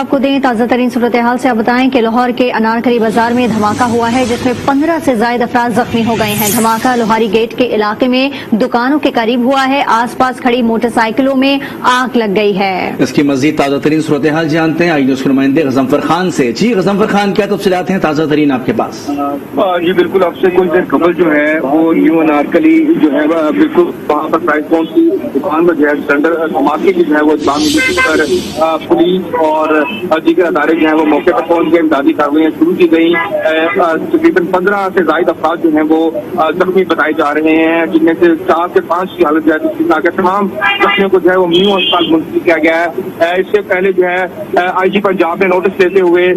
आपको दें ताज़ा तरीन सूरत हाल से आप बताएं कि लाहौर के अनारकली बाजार में धमाका हुआ है जिसमें 15 से ज्यादा अफराद जख्मी हो गए हैं। धमाका लोहारी गेट के इलाके में दुकानों के करीब हुआ है। आसपास खड़ी मोटरसाइकिलों में आग लग गई है। इसकी मजीद ताज़ा तरीन सूरत हाल जानते हैं आई न्यूज़ के नुमाइंदे गजनफर खान से। जी गजनफर खान, क्या तफसीलात हैं ताज़ा तरीन आपके पास? जी बिल्कुल, आपसे कुछ देर कबल जो है वो न्यू अनारकली जो है बिल्कुल वहाँ पर प्राइस की दुकान में जो है सिलेंडर धमाके की जो है वो इस्लाम पर पुलिस और दीगर अदारे जो है वो मौके पर पहुंच गए। इमदादी कार्रवाइयाँ शुरू की गई। तकरीबन 15 से ज्यादा अफराद जो हैं वो जख्मी बताए जा रहे हैं, जिनमें से 4 से 5 की हालत जो है तमाम जख्मियों को जो है वो न्यू अस्पताल मुंतकिल किया गया है। इससे पहले जो है IG पंजाब ने नोटिस लेते हुए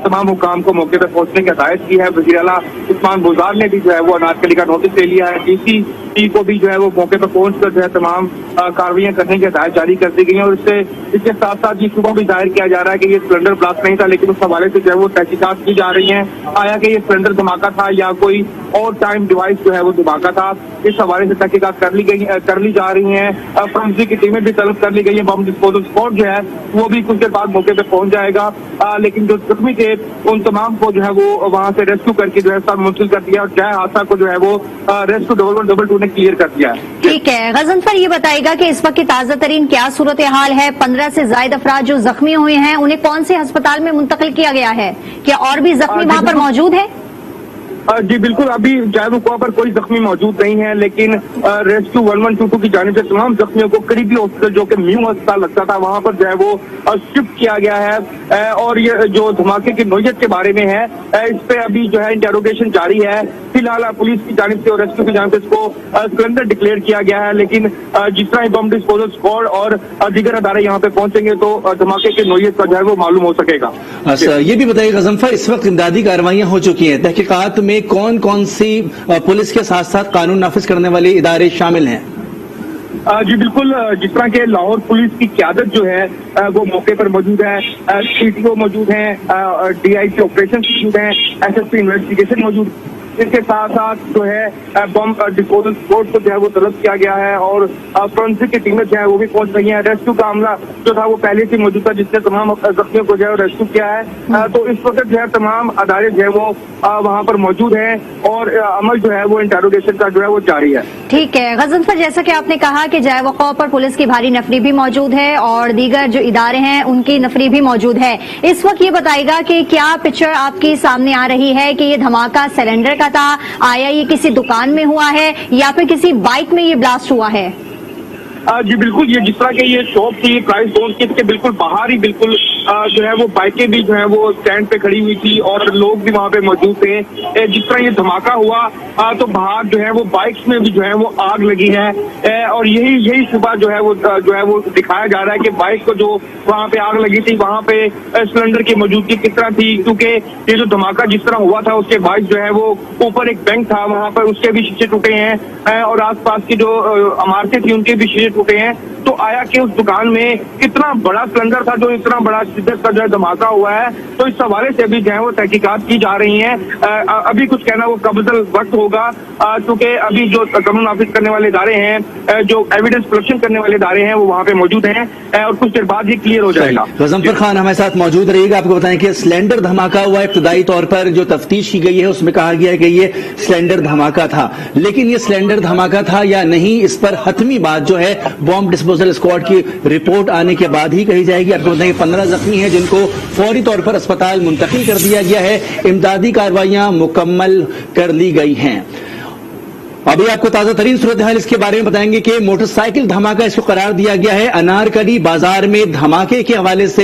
तमाम हुकाम को मौके पर पहुंचने की हिदायत की है। वज़ीर आला उस्मान बुज़दार ने भी जो है वो अनारकली का नोटिस ले लिया है। DC को भी जो है वो मौके पर पहुंचकर जो है तमाम कार्रवाइयाँ करने की हिदायत जारी कर दी गई है। और इसके साथ साथ ये सुबह भी जाहिर किया जा रहा है कि ये सिलेंडर ब्लास्ट नहीं था, लेकिन उस हवाले से जो है वो तहकीकात की जा रही हैं। आया कि ये सिलेंडर धमाका था या कोई और टाइम डिवाइस जो है वो धमाका था, इस हवाले से तहकीकात कर ली जा रही हैं। फोरेंसिक की टीमें भी तलब कर ली गई है। बम डिस्पोजल स्क्वाड जो है वो भी कुछ देर बाद मौके पर पहुंच जाएगा। लेकिन जो जख्मी थे उन तमाम को जो है वो वहाँ से रेस्क्यू करके जो है सब मुंतकिल कर दिया और चाहे हादसा को जो है वो रेस्क्यू 112 ने क्लियर कर दिया है। ठीक है गजनफर, ये बताएगा कि इस वक्त की ताज़ा तरीन क्या सूरत हाल है? 15 से ज्यादा अफराद जो जख्मी हुए हैं उन्हें कौन से अस्पताल में मुंतकिल किया गया है? क्या और भी जख्मी वहाँ पर मौजूद है? जी बिल्कुल, अभी जायरुकों पर कोई जख्मी मौजूद नहीं है, लेकिन रेस्क्यू 1122 की जानिब से तमाम जख्मियों को करीबी हॉस्पिटल जो कि म्यू अस्पताल लगता था वहां पर जो है वो शिफ्ट किया गया है। और ये जो धमाके की नोयत के बारे में है इस पे अभी जो है इंटेरोगेशन जारी है। फिलहाल पुलिस की जानिब से और रेस्क्यू की जानिब से इसको सिलेंडर डिक्लेयर किया गया है, लेकिन जिस तरह बम डिस्पोजल स्क्वाड और दीगर अदारे यहाँ पे पहुंचेंगे तो धमाके की नोयत का जो है वो मालूम हो सकेगा। अच्छा, ये भी बताइए गजनफर, इस वक्त इमदादी कार्रवाइयाँ हो चुकी हैं, तहकीकात में कौन कौन सी पुलिस के साथ साथ कानून नाफिज करने वाले इदारे शामिल हैं? जी बिल्कुल, जिस तरह के लाहौर पुलिस की क़यादत जो है वो मौके पर मौजूद है। CTO मौजूद हैं, DIC ऑपरेशन मौजूद हैं, SSP इन्वेस्टिगेशन मौजूद। इसके साथ साथ जो है बम डिस्पोजल स्क्वाड को जो है वो तलब किया गया है और फोरेंसिक की टीमें जो है वो भी पहुंच रही हैं। रेस्क्यू का अमला जो था वो पहले से मौजूद था, जिसने तमाम जख्मियों को जो है रेस्क्यू किया है। तो इस वक्त जो है तमाम अदारे जो है वो वहाँ पर मौजूद हैं और अमल जो है वो इंटेरोगेशन का जो है वो जारी है। ठीक है गजनफर, जैसा कि आपने कहा कि जायवक़ा पर पुलिस की भारी नफरी भी मौजूद है और दीगर जो इदारे हैं उनकी नफरी भी मौजूद है। इस वक्त ये बताएगा कि क्या पिक्चर आपकी सामने आ रही है कि ये धमाका सिलेंडर का था, आया ये किसी दुकान में हुआ है या फिर किसी बाइक में ये ब्लास्ट हुआ है? जी बिल्कुल, ये जिस तरह के ये शॉप थी प्राइस जोन के बिल्कुल बाहर ही बिल्कुल जो है वो बाइकें भी जो है वो स्टैंड पे खड़ी हुई थी और लोग भी वहाँ पे मौजूद थे। जिस तरह ये धमाका हुआ तो बाहर जो है वो बाइक्स में भी जो है वो आग लगी है और यही सुबह जो है वो दिखाया जा रहा है कि बाइक को जो वहाँ पे आग लगी थी वहाँ पे सिलेंडर की मौजूदगी किस तरह थी, क्योंकि ये जो धमाका जिस तरह हुआ था उसके बाद जो है वो ऊपर एक बैंक था वहाँ पर उसके भी शीशे टूटे हैं और आसपास की जो इमारतें थी उनके भी शीशे टूटे हैं। तो आया कि उस दुकान में कितना बड़ा सिलेंडर था जो इतना बड़ा शिद्दत का जो है धमाका हुआ है। तो इस हवाले से अभी जो है वो तहकीकात की जा रही हैं। अभी कुछ कहना वो कब्ज़ल वक्त होगा, क्योंकि अभी जो कानून नाफिज करने वाले इदारे हैं, जो एविडेंस कलेक्शन करने वाले इदारे हैं वो वहाँ पे मौजूद हैं और कुछ देर बाद ये क्लियर हो जाएगा। गजनफर खान हमारे साथ मौजूद रहिएगा। आपको बताएं कि सिलेंडर धमाका हुआ, इब्तदाई तौर पर जो तफ्तीश की गई है उसमें कहा गया है कि ये सिलेंडर धमाका था, लेकिन ये सिलेंडर धमाका था या नहीं इस पर हतमी बात जो है बॉम्ब डिस्पोजल स्क्वाड की रिपोर्ट आने के बाद ही कही जाएगी। आपको बताएं 15 जख्मी हैं जिनको फौरी तौर पर अस्पताल मुंतकिल कर दिया गया है। इमदादी कार्रवाइयां मुकम्मल कर ली गई हैं। अभी आपको ताजा तरीन सूरत हाल इसके बारे में बताएंगे कि मोटरसाइकिल धमाका इसको करार दिया गया है। अनारकली बाजार में धमाके के हवाले से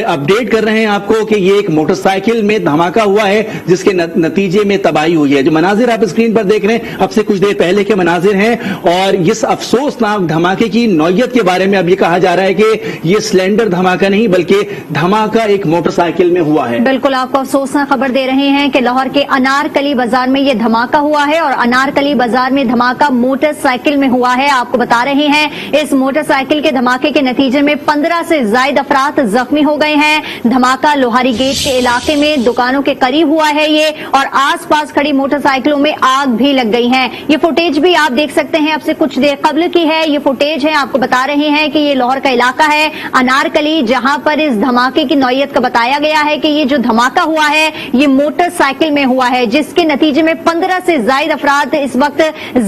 अपडेट कर रहे हैं आपको कि ये एक मोटरसाइकिल में धमाका हुआ है जिसके नतीजे में तबाही हुई है। जो मनाजिर आप स्क्रीन पर देख रहे हैं अब से कुछ देर पहले के मनाजिर हैं और इस अफसोसनाक धमाके की नौयत के बारे में अब ये कहा जा रहा है कि ये सिलेंडर धमाका नहीं बल्कि धमाका एक मोटरसाइकिल में हुआ है। बिल्कुल, आपको अफसोसनाक खबर दे रहे हैं कि लाहौर के अनारकली बाजार में ये धमाका हुआ है और अनारकली बाजार बाजार में धमाका मोटरसाइकिल में हुआ है। आपको बता रहे हैं इस मोटरसाइकिल के धमाके के नतीजे में 15 से ज्यादा अफराद जख्मी हो गए हैं। धमाका लोहारी गेट के इलाके में दुकानों के करीब हुआ है ये, और आसपास खड़ी मोटरसाइकिलों में आग भी लग गई है। ये फुटेज भी आप देख सकते हैं, अब से कुछ देर कबल की है ये फुटेज है। आपको बता रहे हैं कि ये लाहौर का इलाका है अनारकली, जहां पर इस धमाके की नौयत का बताया गया है कि ये जो धमाका हुआ है ये मोटरसाइकिल में हुआ है, जिसके नतीजे में 15 से ज्यादा अफराद इस वक्त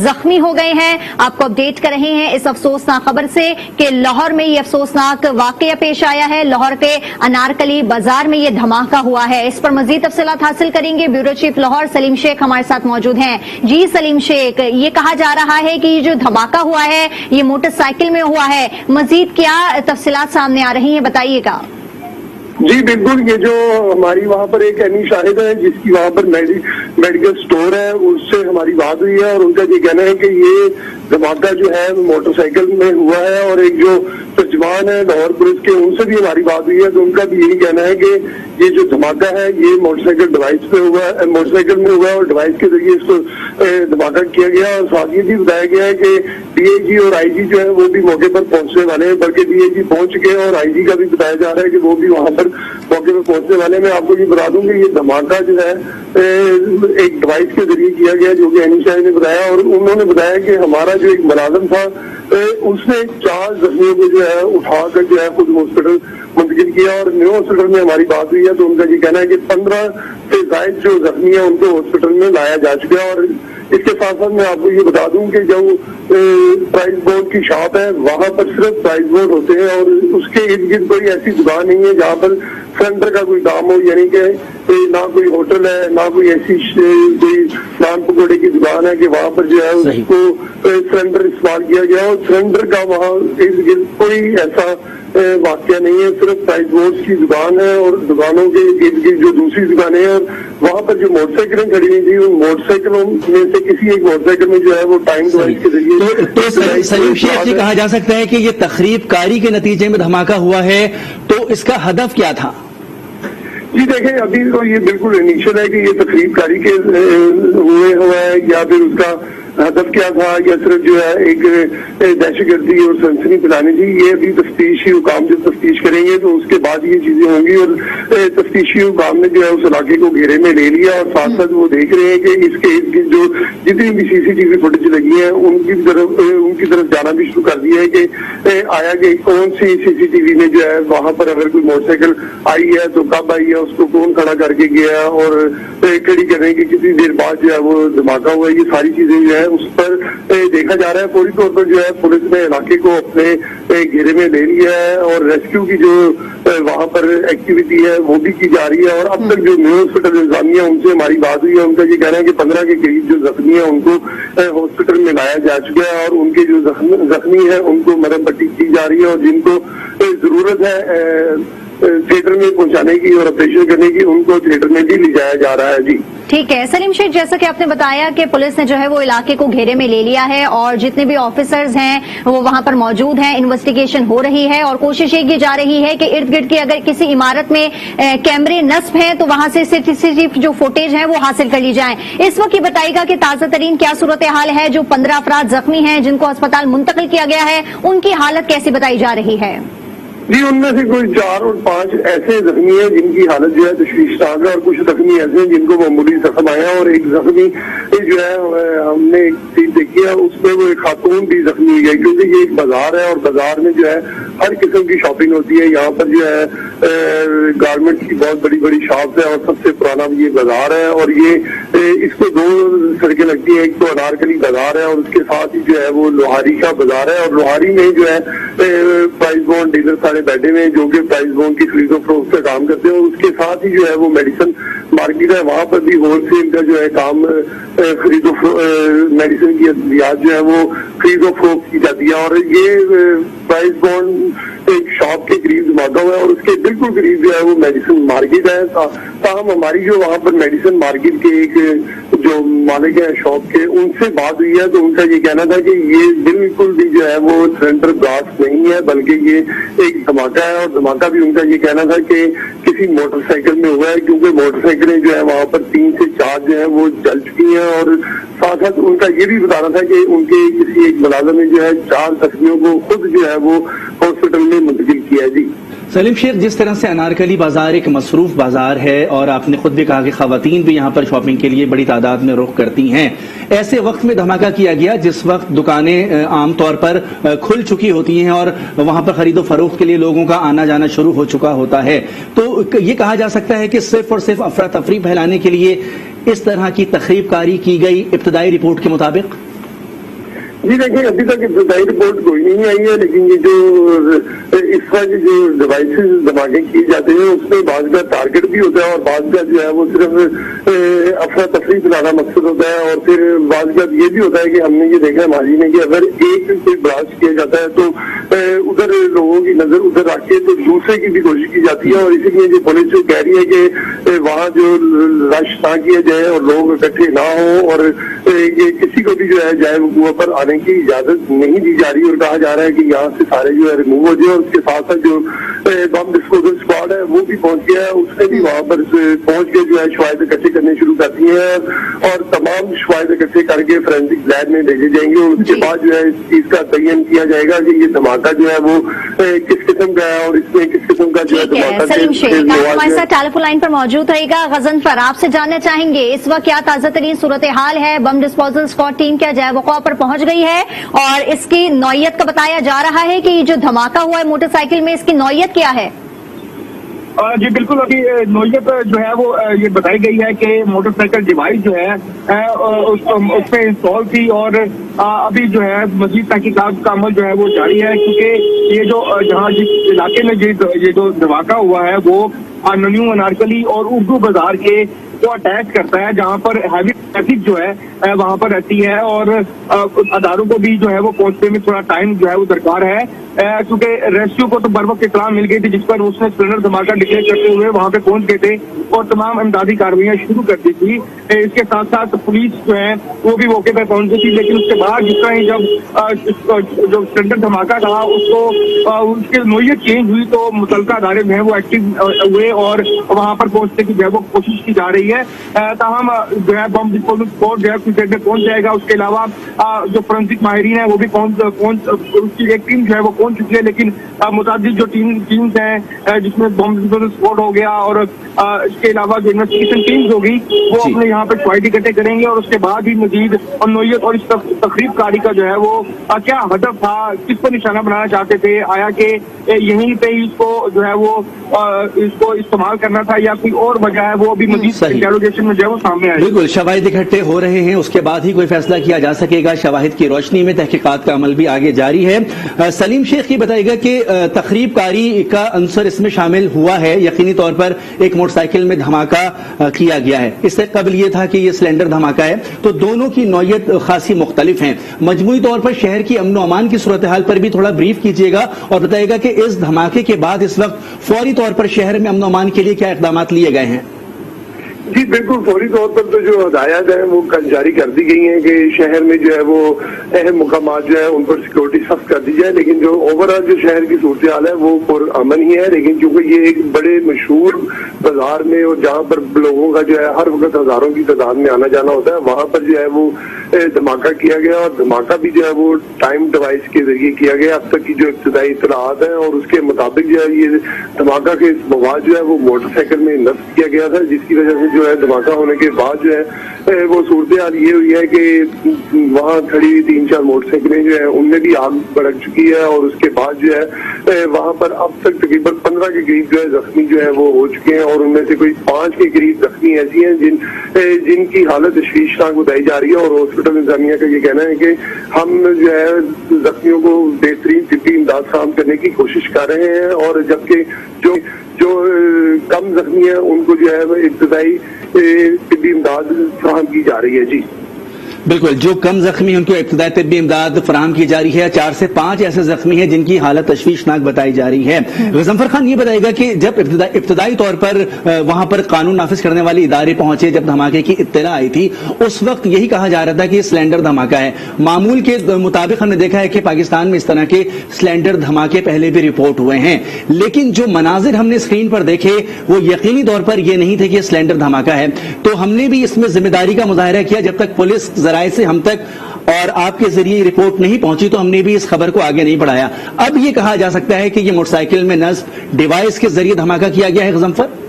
जख्मी हो गए हैं। आपको अपडेट कर रहे हैं इस अफसोसनाक खबर से कि लाहौर में ये अफसोसनाक वाकया पेश आया है। लाहौर के अनारकली बाजार में ये धमाका हुआ है। इस पर मजीद तफसीलात हासिल करेंगे। ब्यूरो चीफ लाहौर सलीम शेख हमारे साथ मौजूद हैं। जी सलीम शेख, ये कहा जा रहा है कि ये जो धमाका हुआ है ये मोटरसाइकिल में हुआ है, मजीद क्या तफसीलात सामने आ रही हैं, बताइएगा। जी बिल्कुल, ये जो हमारी वहाँ पर एक एनी शाहिद है जिसकी वहाँ पर मेडिकल स्टोर है, उससे हमारी बात हुई है और उनका ये कहना है कि ये धमाका जो है मोटरसाइकिल में हुआ है। और एक जो तर्जमान है लाहौर पुलिस के, उनसे भी हमारी बात हुई है तो उनका भी यही कहना है कि ये जो धमाका है ये मोटरसाइकिल डिवाइस पे हुआ है, मोटरसाइकिल में हुआ है और डिवाइस के जरिए इसको धमाका किया गया। और साथ ये भी बताया गया है कि डीआईजी और आईजी जो है वो भी मौके पर पहुंचने वाले हैं, बल्कि डीआईजी पहुंच चुके हैं और आईजी का भी बताया जा रहा है कि वो भी वहां पर मौके पर पहुंचने वाले। मैं आपको ये बता दूं कि ये धमाका जो है एक डिवाइस के जरिए किया गया, जो कि अनिशा ने बताया। और उन्होंने बताया कि हमारा जो एक मुलाजिम था उसने 4 जख्मियों को जो है उठाकर जो है खुद हॉस्पिटल मुंतकिल किया। और न्यू हॉस्पिटल में हमारी बात हुई है तो उनका ये कहना है कि 15 से ज्यादा जो जख्मी है उनको हॉस्पिटल में लाया जा चुका है। और इसके साथ साथ मैं आपको ये बता दूं कि जो प्राइस बोर्ड की शॉप है वहां पर सिर्फ प्राइस बोर्ड होते हैं और उसके इर्द गिर्द कोई ऐसी दुकान नहीं है जहाँ पर सिलेंडर का कोई दाम हो, यानी कि ना कोई होटल है ना कोई ऐसी कोई नान पकौड़े की दुकान है कि वहां पर जो है उसको सिलेंडर इस्तेमाल किया गया। और सिलेंडर का वहाँ इर्द गिर्द कोई ऐसा वाक्य नहीं है, सिर्फ प्राइस बोर्ड की दुकान है और दुकानों के इर्द गिर्द जो दूसरी दुकानें हैं। और वहाँ पर जो मोटरसाइकिलें खड़ी हुई थी उन मोटरसाइकिलों में से किसी एक मोटरसाइकिल में जो है वो टाइम डिवाइस के जरिए तो सलीम शेख, ये कहा जा सकता है कि ये तखरीब कारी के नतीजे में धमाका हुआ है, तो इसका हदफ क्या था? जी देखें, अभी तो ये बिल्कुल इनिशियल है कि ये तकरीब कारी के हुआ है या फिर उसका हदफ क्या था, या सिर्फ जो है एक दहशतगर्दी और सनसनी फैलानी थी। ये अभी तफ्तीशी हुकाम जब तफ्तीश करेंगे तो उसके बाद ये चीजें होंगी। और तफ्तीशी हुकाम ने जो है उस इलाके को घेरे में ले लिया और साथ साथ वो देख रहे हैं कि इसके जो जितनी भी सीसीटीवी फुटेज लगी है उनकी तरफ जाना भी शुरू कर दिया है कि आया कि कौन सी सीसीटीवी में जो है वहां पर अगर कोई मोटरसाइकिल आई है तो कब आई है, उसको कौन खड़ा करके गया और खड़ी करने की कितनी देर बाद जो है वो धमाका हुआ। ये सारी चीजें जो है उस पर देखा जा रहा है। पूरी तौर पर जो है पुलिस ने इलाके को अपने घेरे में ले लिया है और रेस्क्यू की जो वहां पर एक्टिविटी है वो भी की जा रही है। और अब तक जो न्यू हॉस्पिटल इंतजामिया उनसे हमारी बात हुई है, उनका ये कहना है कि 15 के करीब जो जख्मी है उनको हॉस्पिटल में लाया जा चुका है और उनके जो जख्मी है उनको मरहम पट्टी की जा रही है और जिनको जरूरत है थिएटर में पहुंचाने की और ऑपरेशन करने की उनको थिएटर में भी ले जाया जा रहा है। जी ठीक है सलीम शेख, जैसा कि आपने बताया कि पुलिस ने जो है वो इलाके को घेरे में ले लिया है और जितने भी ऑफिसर्स हैं वो वहां पर मौजूद हैं, इन्वेस्टिगेशन हो रही है और कोशिश ये की जा रही है कि इर्द गिर्द की अगर किसी इमारत में कैमरे नस्ब हैं तो वहां से सीसीटीवी जो फुटेज है वो हासिल कर ली जाए। इस वक्त ये बताइएगा कि ताजा तरीन क्या सूरत हाल है, जो 15 अफराद जख्मी हैं जिनको अस्पताल मुंतकिल किया गया है उनकी हालत कैसी बताई जा रही है? जी, उनमें से कोई 4 और 5 ऐसे जख्मी हैं जिनकी हालत जो है तशवीशनाक है और कुछ जख्मी ऐसे हैं जिनको मामूली जख्म आया और एक जख्मी जो है हमने एक चीज देखी है उसमें वो एक खातून भी जख्मी हुई है, क्योंकि ये एक बाजार है और बाजार में जो है हर किस्म की शॉपिंग होती है। यहाँ पर जो है गारमेंट्स की बहुत बड़ी बड़ी शॉप है और सबसे पुराना ये बाजार है और ये इसको 2 सड़कें लगती है, एक तो अनारकली बाजार है और उसके साथ ही जो है वो लोहारी का बाजार है। और लोहारी में जो है प्राइस बॉन्ड डीलर सारे बैठे हुए जो कि प्राइस बॉन्ड की खरीदो फरोख्त का काम करते हैं और उसके साथ ही जो है वो मेडिसिन मार्केट है, वहां पर भी होलसेल का जो है काम खरीदो मेडिसिन की अद्वियात जो है वो खरीदो फरोख्त की जाती है। और ये प्राइस बॉन्ड एक शॉप के करीब धमाका हुआ है और उसके बिल्कुल करीब जो है वो मेडिसिन मार्केट है। ताहम हमारी जो वहाँ पर मेडिसिन मार्केट के एक जो मालिक है शॉप के, उनसे बात हुई है तो उनका ये कहना था कि ये बिल्कुल भी जो है वो सिलेंडर ब्लास्ट नहीं है बल्कि ये एक धमाका है। और धमाका भी उनका ये कहना था कि किसी किसी मोटरसाइकिल में हुआ है, क्योंकि मोटरसाइकिलें जो है वहाँ पर 3 से 4 जो है वो जल चुकी हैं। और साथ साथ उनका ये भी बताना था कि उनके किसी एक मुलाजिम ने जो है 4 जख्मियों को खुद जो है वो हॉस्पिटल में मुंतकिल किया है। जी सलीम शेख, जिस तरह से अनारकली बाजार एक मसरूफ बाजार है और आपने खुद भी कहा कि खवातीन भी यहाँ पर शॉपिंग के लिए बड़ी तादाद में रुख करती हैं, ऐसे वक्त में धमाका किया गया जिस वक्त दुकानें आमतौर पर खुल चुकी होती हैं और वहाँ पर खरीदो फरोख्त के लिए लोगों का आना जाना शुरू हो चुका होता है, तो ये कहा जा सकता है कि सिर्फ और सिर्फ अफरा तफरी फैलाने के लिए इस तरह की तखरीबकारी की गई इब्तदाई रिपोर्ट के मुताबिक? जी देखिए, अभी तक इब्तदाई रिपोर्ट कोई नहीं आई है, लेकिन ये जो इस तरह के जो डिवाइसेस धमाके किए जाते हैं उसमें बाज़ का टारगेट भी होता है और बाज़ का जो है वो सिर्फ अफरा तफरी फैलाना मकसद होता है। और फिर बाज़ का ये भी होता है कि हमने ये देखा माजी ने कि अगर एक कोई ब्लास्ट किया जाता है तो उधर लोगों की नजर उधर रख के तो दूसरे की भी कोशिश की जाती है। और इसीलिए जो पुलिस जो कह रही है कि वहाँ जो रश ना किया जाए और लोग इकट्ठे ना हो और किसी को भी जो है जाए वहाँ पर आने की इजाजत नहीं दी जा रही और कहा जा रहा है कि यहाँ से सारे जो है रिमूव हो जाए। और उसके साथ साथ जो बम डिस्पोजल स्क्वाड है वो भी पहुंच गया है, उसने भी वहाँ पर पहुंच के जो है शवाहिद इकट्ठे करने शुरू कर दिए हैं और तमाम शवाहिद इकट्ठे करके फोरेंसिक लैब में भेजे जाएंगे और उसके बाद जो है इस चीज का तयन किया जाएगा कि ये धमाका जो है वो किस किस्म का है और इसमें किस किस्म का जो है धमाका। सलीम शेख हमारे साथ टेलीफोन लाइन पर मौजूद रहेगा। गजनफर, आपसे जानना चाहेंगे इस वक्त क्या ताजा तरीन सूरत हाल है? बम डिस्पोजल स्क्वाड टीम क्या जय वक़ा पर पहुंच गई है और इसकी नौयत का बताया जा रहा है कि जो धमाका हुआ है मोटरसाइकिल में, इसकी नौयत क्या है? जी बिल्कुल, अभी नौयत जो है वो ये बताई गई है कि मोटरसाइकिल डिवाइस जो है उस पे इंस्टॉल थी और अभी जो है मजीद तहकीकात का अमल जो है वो जारी है, क्योंकि ये जो जहाँ जिस इलाके में ये जो धमाका हुआ है वो न्यू अनारकली और उर्दू बाजार के जो अटैच करता है, जहाँ पर हैवी ट्रैफिक जो है वहाँ पर रहती है और अदारों को भी जो है वो पहुंचने में थोड़ा टाइम जो है वो दरकार है, क्योंकि रेस्क्यू को तो बर वक्त इत्तला मिल गई थी जिस पर उसने सिलेंडर धमाका डिक्लेयर करते हुए वहाँ पे पहुंच गए थे और तमाम इमदादी कार्रवाइयां शुरू कर दी थी। इसके साथ साथ पुलिस जो है वो भी मौके पर पहुंच गई थी, लेकिन उसके बाद जिस तरह ही जब जो सिलेंडर धमाका था उसको उसकी नौयत चेंज हुई तो मुतलका अदारे जो है वो एक्टिव हुए और वहाँ पर पहुंचने की जो है वो कोशिश की जा रही है। ताहम जो है बम डिस्पोजल स्क्वाड जो है कुछ देर में पहुंच जाएगा। उसके अलावा जो फोरेंसिक माहिरीन है वो भी उसकी एक टीम जो है वो पहुंच चुकी है, लेकिन मुताबिक जो टीम्स हैं जिसमें बम डिस्पोजल स्क्वाड हो गया और इसके अलावा जो इन्वेस्टिगेशन टीम्स होगी वो अपने यहाँ पे शवाहिद इकट्ठे करेंगे और उसके बाद ही मजीद और नौयत और इस तकरीबकारी का जो है वो क्या हदफ था, किस पर निशाना बनाना चाहते थे, आया कि यहीं पे ही इसको जो है वो इसको इस्तेमाल करना था या कोई और वजह है, वो अभी मजीद इंटेरोगेशन में जो है वो सामने आए। बिल्कुल, शवाहिद इकट्ठे हो रहे हैं, उसके बाद ही कोई फैसला किया जा सकेगा। शवाहिद की रोशनी में तहकीकात का अमल भी आगे जारी है। सलीम शेख ये बताएगा कि तखरीबकारी का अंसर इसमें शामिल हुआ है, यकीनी तौर पर एक मोटरसाइकिल में धमाका किया गया है, इससे कबल ये था कि ये सिलेंडर धमाका है, तो दोनों की नौयत खासी मुख्तलिफ है। मजमूई तौर पर शहर की अमन अमान की सूरत हाल पर भी थोड़ा ब्रीफ कीजिएगा और बताइएगा कि इस धमाके के बाद इस वक्त फौरी तौर पर शहर में अमन अमान के लिए क्या इक़दाम लिए गए हैं? जी बिल्कुल, फौरी तौर पर तो जो हदायत है वो कल जारी कर दी गई हैं कि शहर में जो है वो अहम मुकामात जो है उन पर सिक्योरिटी सख्त कर दी जाए, लेकिन जो ओवरऑल जो शहर की सूरत हाल है वो पुरअमन ही है। लेकिन क्योंकि ये एक बड़े मशहूर बाजार में और जहाँ पर लोगों का जो है हर वक्त हजारों की तादाद में आना जाना होता है, वहाँ पर जो है वो धमाका किया गया और धमाका भी जो है वो टाइम डिवाइस के जरिए किया गया। अब तक की जो इब्तदाई इत्तलात है और उसके मुताबिक जो है ये धमाका के मवाद जो है वो मोटरसाइकिल में नस्ब किया गया था, जिसकी वजह से जो है धमाका होने के बाद जो है वो सूरत हाल ये हुई है कि वहाँ खड़ी 3-4 मोटरसाइकिलें जो है उनमें भी आग भड़क चुकी है और उसके बाद जो है वहाँ पर अब तक तकरीबन 15 के करीब जो है जख्मी जो है वो हो चुके हैं और उनमें से कोई 5 के करीब जख्मी ऐसी हैं जिनकी हालत तशवीशनाक बताई जा रही है। और हॉस्पिटल इंतजामिया का ये कहना है कि हम जो है जख्मियों को बेहतरीन तिब्बी इमदाद फराहम करने की कोशिश कर रहे हैं और जबकि जो कम जख्मी है उनको जो है इब्तदाई तिब्बी इमदाद फराहम की जा रही है। जी बिल्कुल, जो कम जख्मी हैं उनको इब्तदाई तिब्बी इमदाद फराहम की जा रही है। 4 से 5 ऐसे जख्मी हैं जिनकी हालत तशवीशनाक बताई जा रही है। गजनफर खान ये बताएगा कि जब इब्तदाई तौर पर वहां पर कानून नाफिज करने वाले इदारे पहुंचे, जब धमाके की इत्तला आई थी, उस वक्त यही कहा जा रहा था कि सिलेंडर धमाका है। मामूल के मुताबिक हमने देखा है कि पाकिस्तान में इस तरह के सिलेंडर धमाके पहले भी रिपोर्ट हुए हैं, लेकिन जो मनाजिर हमने स्क्रीन पर देखे वो यकीनी तौर पर यह नहीं थे कि सिलेंडर धमाका है। तो हमने भी इसमें जिम्मेदारी का मुजाहरा किया। जब तक पुलिस जराए से हम तक और आपके जरिए रिपोर्ट नहीं पहुंची तो हमने भी इस खबर को आगे नहीं बढ़ाया। अब ये कहा जा सकता है कि ये मोटरसाइकिल में नस्ब डिवाइस के जरिए धमाका किया गया है। गजनफर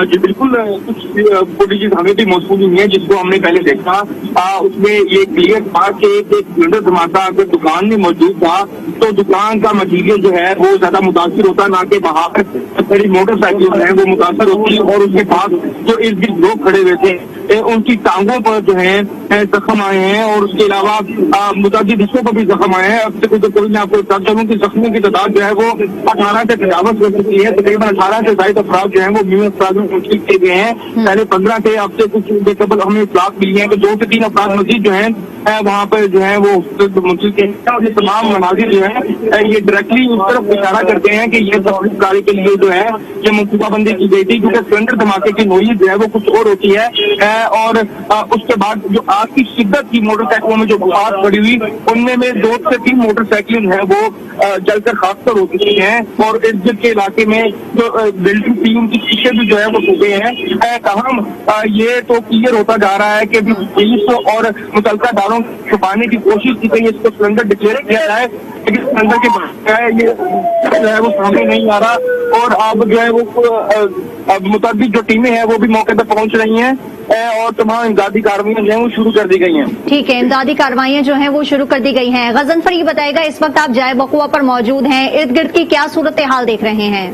जी बिल्कुल, कुछ फुटेजेस हमें भी मौसूल हुई है जिसको हमने पहले देखा। उसमें ये क्लियर था कि एक सिलेंडर धमाका अगर दुकान में मौजूद था तो दुकान का मटीरियल जो है वो ज्यादा मुतासिर होता, ना कि वहां पर बड़ी मोटरसाइकिल है वो मुतासर होती। और उसके पास जो इर्द गिर्द लोग खड़े हुए थे उनकी टांगों पर जो है जख्म आए हैं और उसके अलावा मुताबिक हिस्सों पर भी जख्म आए हैं। अब तक तो मैं आपको बता दूं कि जख्मों की तादाद जो है वो 18 से तजावज कर चुकी है। तकरीबन 18 से ज्यादा अफराद जो है वो न्यू अस्पताल में मुंतकिल किए गए हैं। पहले 15 थे, अब से कुछ बेकबल हमें इत्तलात मिली है कि 2 से 3 अफराद मजीद जो है वहाँ पर जो है वो मुंतकिल किए हैं। और ये तमाम मनाजिर जो है ये डायरेक्टली उस तरफ इशारा करते हैं कि ये कार्य के लिए जो है ये मनसूबाबंदी की गई थी, क्योंकि सिलेंडर धमाके की नोयत जो है वो कुछ और होती है। और उसके बाद जो आग की शिद्दत की मोटरसाइकिलों में जो आग पड़ी हुई उनमें 2 से 3 मोटरसाइकिल है वो जलकर खाकतर हो चुकी हैं। और इर्द गिर्द के इलाके में जो बिल्डिंग थी उनकी शीशे भी जो है वो टूटे हैं। तमाम ये तो क्लियर होता जा रहा है कि पुलिस और मुतल्लिका इदारों छुपाने की कोशिश की गई, इसको सिलेंडर डिक्लेयर किया जाए, लेकिन सिलेंडर के बाद ये जो है वो सामने नहीं आ रहा। और अब जो है वो मुताबिक जो टीमें हैं वो भी मौके पर पहुंच रही हैं और तमाम इमदादी कार्रवाइयां जो है वो शुरू कर दी गई हैं। ठीक है, इमदादी कार्रवाइयां जो हैं वो शुरू कर दी गई हैं। गजनफर ये बताएगा, इस वक्त आप जाए वक़ुआ पर मौजूद हैं, इर्द गिर्द की क्या सूरत हाल देख रहे हैं?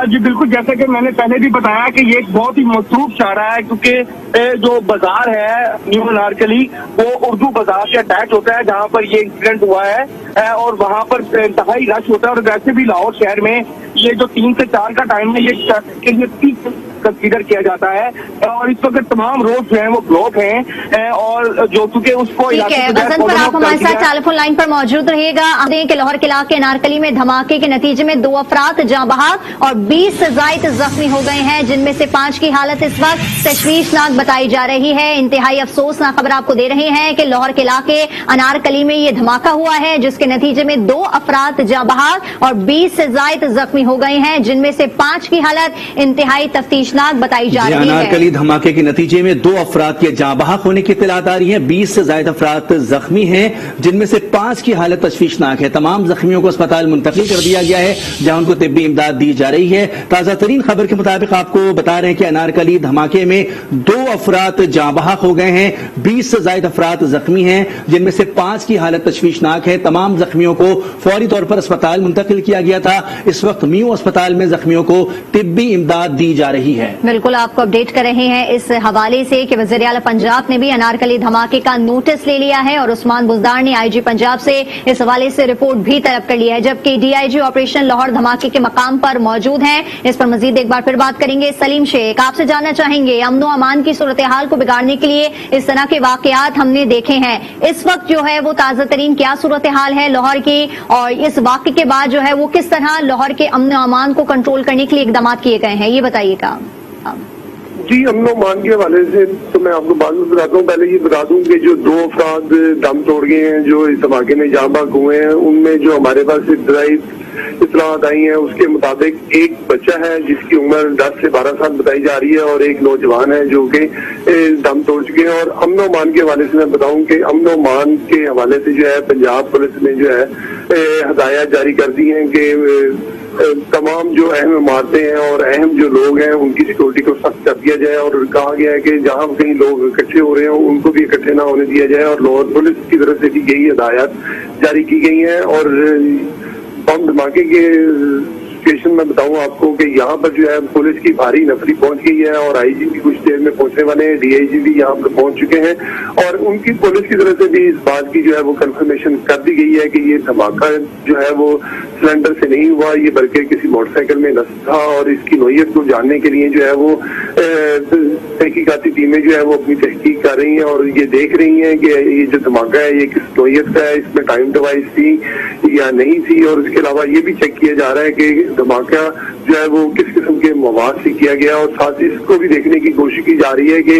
जी बिल्कुल, जैसा कि मैंने पहले भी बताया कि ये एक बहुत ही मसरूफ शारा है, क्योंकि जो बाजार है न्यू अनारकली वो उर्दू बाजार से अटैच होता है जहाँ पर ये इंसिडेंट हुआ है और वहाँ पर इंतहाई रश होता है। और वैसे भी लाहौर शहर में ये जो 3 से 4 का टाइम है ये कंसीडर किया जाता है। और इस वक्त तमाम रोड जो है वो ब्लॉक हैं और जो चूंकि उसको ठीक है, गजनफर आप हमारे साथ टेलीफोन लाइन पर मौजूद रहिएगा। आप देखें कि लाहौर किला के अनारकली में धमाके के नतीजे में 2 अफराद जाँ बहक और 20 से ज्यादा जख्मी हो गए हैं, जिनमें से 5 की हालत इस वक्त तशवीशनाक बताई जा रही है। इंतहाई अफसोसनाक खबर आपको दे रहे हैं कि लाहौर किला के अनारकली में ये धमाका हुआ है, जिसके नतीजे में 2 अफराद जाँ बहक और 20 से ज्यादा जख्मी हो गए हैं, जिनमें से 5 की हालत इंतहाई तफ्तीशनाक बताई जा रही है। अनारकली धमाके के नतीजे में 2 अफराद के जाँ बहक होने की इत्तलात आ रही है, 20 से ज्यादा अफराद जख्मी हैं, जिनमें से 5 की हालत तशवीशनाक है। तमाम जख्मियों को अस्पताल मुंतकिल कर दिया गया है जहां उनको तिब्बी इमदाद दी जा रही है। ताजा तरीन खबर के मुताबिक आपको बता रहे हैं कि अनारकली धमाके में 2 अफराद जाँ बहक हो गए हैं, 20 से ज्यादा अफराद जख्मी हैं, जिनमें से 5 की हालत तशवीशनाक है। तमाम जख्मियों को फौरी तौर पर अस्पताल मुंतकिल किया गया था। इस वक्त म्यू अस्पताल में जख्मियों को तिब्बी इमदाद दी जा रही है। बिल्कुल, आपको अपडेट कर रहे हैं इस हवाले से कि वज़ीर आला पंजाब ने भी अनारकली धमाके का नोटिस ले लिया है और उस्मान बुज़दार ने आईजी पंजाब से इस हवाले से रिपोर्ट भी तलब कर ली है, जबकि डीआईजी ऑपरेशन लाहौर धमाके के मकाम पर मौजूद हैं। इस पर मजीद एक बार फिर बात करेंगे। सलीम शेख, आपसे जानना चाहेंगे, अमन व अमान की सूरत हाल को बिगाड़ने के लिए इस तरह के वाकयात हमने देखे हैं, इस वक्त जो है वो ताजा तरीन क्या सूरत हाल है लाहौर की, और इस वाक़े के बाद जो है वो किस तरह लाहौर के अमन व अमान को कंट्रोल करने के लिए इकदाम किए गए हैं, ये बताइएगा। जी, अमन मान के हवाले से तो मैं आपको बाद में बताता हूँ। पहले ये बता दूं कि जो 2 अफराद दम तोड़ गए हैं जो इस धमाके में जाँ बहक हुए हैं, उनमें जो हमारे पास इब्तदाई इत्तलात आई हैं उसके मुताबिक एक बच्चा है जिसकी उम्र 10 से 12 साल बताई जा रही है और एक नौजवान है जो कि दम तोड़ चुके हैं। और अमन व मान के हवाले से मैं बताऊं कि अमन व मान के हवाले से जो है पंजाब पुलिस ने जो है हदायत जारी कर दी है कि तमाम जो अहम इमारतें हैं और अहम जो लोग हैं उनकी सिक्योरिटी को सख्त कर दिया जाए। और कहा गया है कि जहां कहीं लोग इकट्ठे हो रहे हैं उनको भी इकट्ठे ना होने दिया जाए। और लाहौर पुलिस की तरफ से भी यही हदायत जारी की गई है। और बम धमाके के सिचुएशन मैं बताऊं आपको कि यहाँ पर जो है पुलिस की भारी नफरी पहुंच गई है और आईजी भी कुछ देर में पहुंचने वाले हैं, डीआईजी भी यहाँ पर पहुंच चुके हैं और उनकी पुलिस की तरफ से भी इस बात की जो है वो कंफर्मेशन कर दी गई है कि ये धमाका जो है वो सिलेंडर से नहीं हुआ, ये बल्कि किसी मोटरसाइकिल में नस्ल था और इसकी नोयत को जानने के लिए जो है वो तहकीकाती टीमें जो है वो अपनी तहकीक कर रही हैं और ये देख रही हैं कि ये जो धमाका है ये किस नोयत का है, इसमें टाइम डिवाइस थी या नहीं थी और इसके अलावा ये भी चेक किया जा रहा है कि धमाका जो है वो किस किस्म के मवाद से किया गया और साथ ही इसको भी देखने की कोशिश की जा रही है कि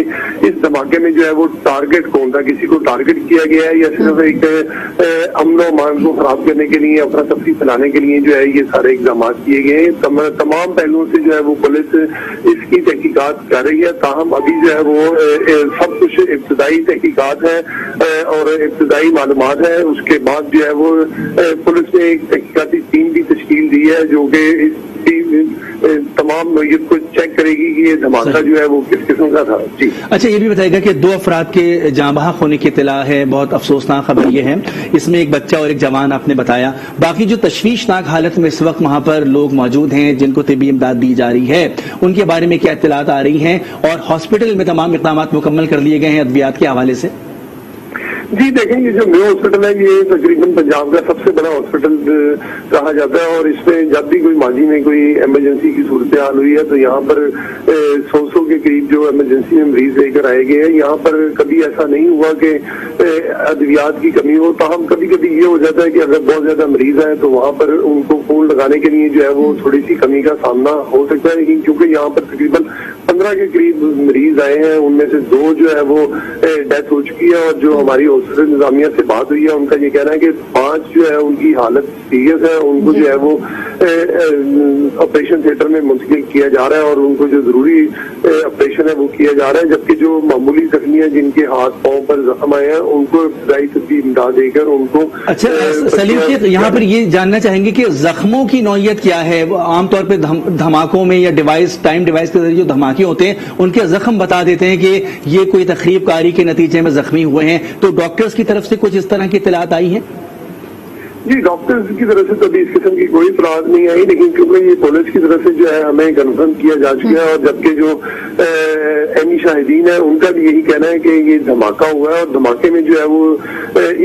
इस धमाके में जो है वो टारगेट कौन था, किसी को टारगेट किया गया है या सिर्फ एक अमन और मान को खराब करने के लिए, अपना तफसील फैलाने के लिए जो है ये सारे इकदाम किए गए हैं। तमाम पहलुओं से जो है वो पुलिस इसकी तहकीकात कर रही है, ताहम अभी जो है वो सब कुछ इब्तदाई तहकीकात है और इब्तदाई मालूमात है। उसके बाद जो है वो पुलिस ने एक तहकीकाती टीम भी तश्कील दी है जो कि तमाम नोयत को चेक करेगी कि ये धमाका जो है वो किस किस्म का था। जी अच्छा, ये भी बताएगा कि 2 अफराद के जाँ बहक होने की इत्तला है, बहुत अफसोसनाक खबर ये है, इसमें एक बच्चा और एक जवान आपने बताया, बाकी जो तशवीशनाक हालत में इस वक्त वहाँ पर लोग मौजूद हैं जिनको तिब्बी इमदाद दी जा रही है, उनके बारे में क्या इत्तलात आ रही हैं और हॉस्पिटल में तमाम इक़दाम मुकम्मल कर लिए गए हैं अद्वियात के हवाले से? जी देखें, ये जो मेयो हॉस्पिटल है ये तकरीबन पंजाब का सबसे बड़ा हॉस्पिटल कहा जाता है और इसमें जब भी कोई माजी में कोई इमरजेंसी की सूरत हाल हुई है तो यहाँ पर 100 के करीब जो इमरजेंसी में मरीज लेकर आए गए हैं। यहाँ पर कभी ऐसा नहीं हुआ कि अद्वियात की कमी हो, ताहम कभी कभी ये हो जाता है कि अगर बहुत ज्यादा मरीज आए तो वहाँ पर उनको फोन लगाने के लिए जो है वो थोड़ी सी कमी का सामना हो सकता है, लेकिन क्योंकि यहाँ पर तकरीबन 15 के करीब मरीज आए हैं, उनमें से 2 जो है वो डेथ हो चुकी है और जो हमारी हॉस्पिटल इंतजामिया से बात हुई है उनका ये कहना है कि 5 जो है उनकी हालत सीरियस है, उनको जो है वो ऑपरेशन थिएटर में मुंतकिल किया जा रहा है और उनको जो जरूरी ऑपरेशन है वो किया जा रहा है, जबकि जो मामूली जख्मी है जिनके हाथ पांव पर जख्म आए हैं उनको इब्तदाई तबी इमदाद देकर उनको। अच्छा सलीम शेख, यहाँ पर ये जानना चाहेंगे कि जख्मों की नौयत क्या है? आमतौर पर धमाकों में या टाइम डिवाइस के जरिए जो धमाके होते हैं उनके जख्म बता देते हैं कि ये कोई तकरीब कारी के नतीजे में जख्मी हुए हैं, तो डॉक्टर्स की तरफ से कुछ इस तरह की इत्तलात आई है? जी डॉक्टर्स की तरफ से तो अभी इस किस्म की कोई इत्तलात नहीं आई, लेकिन क्योंकि ये पुलिस की तरफ से जो है हमें कन्फर्म किया जा चुका है और जबकि जो एनी शाहिदीन है उनका भी यही कहना है कि ये धमाका हुआ है और धमाके में जो है वो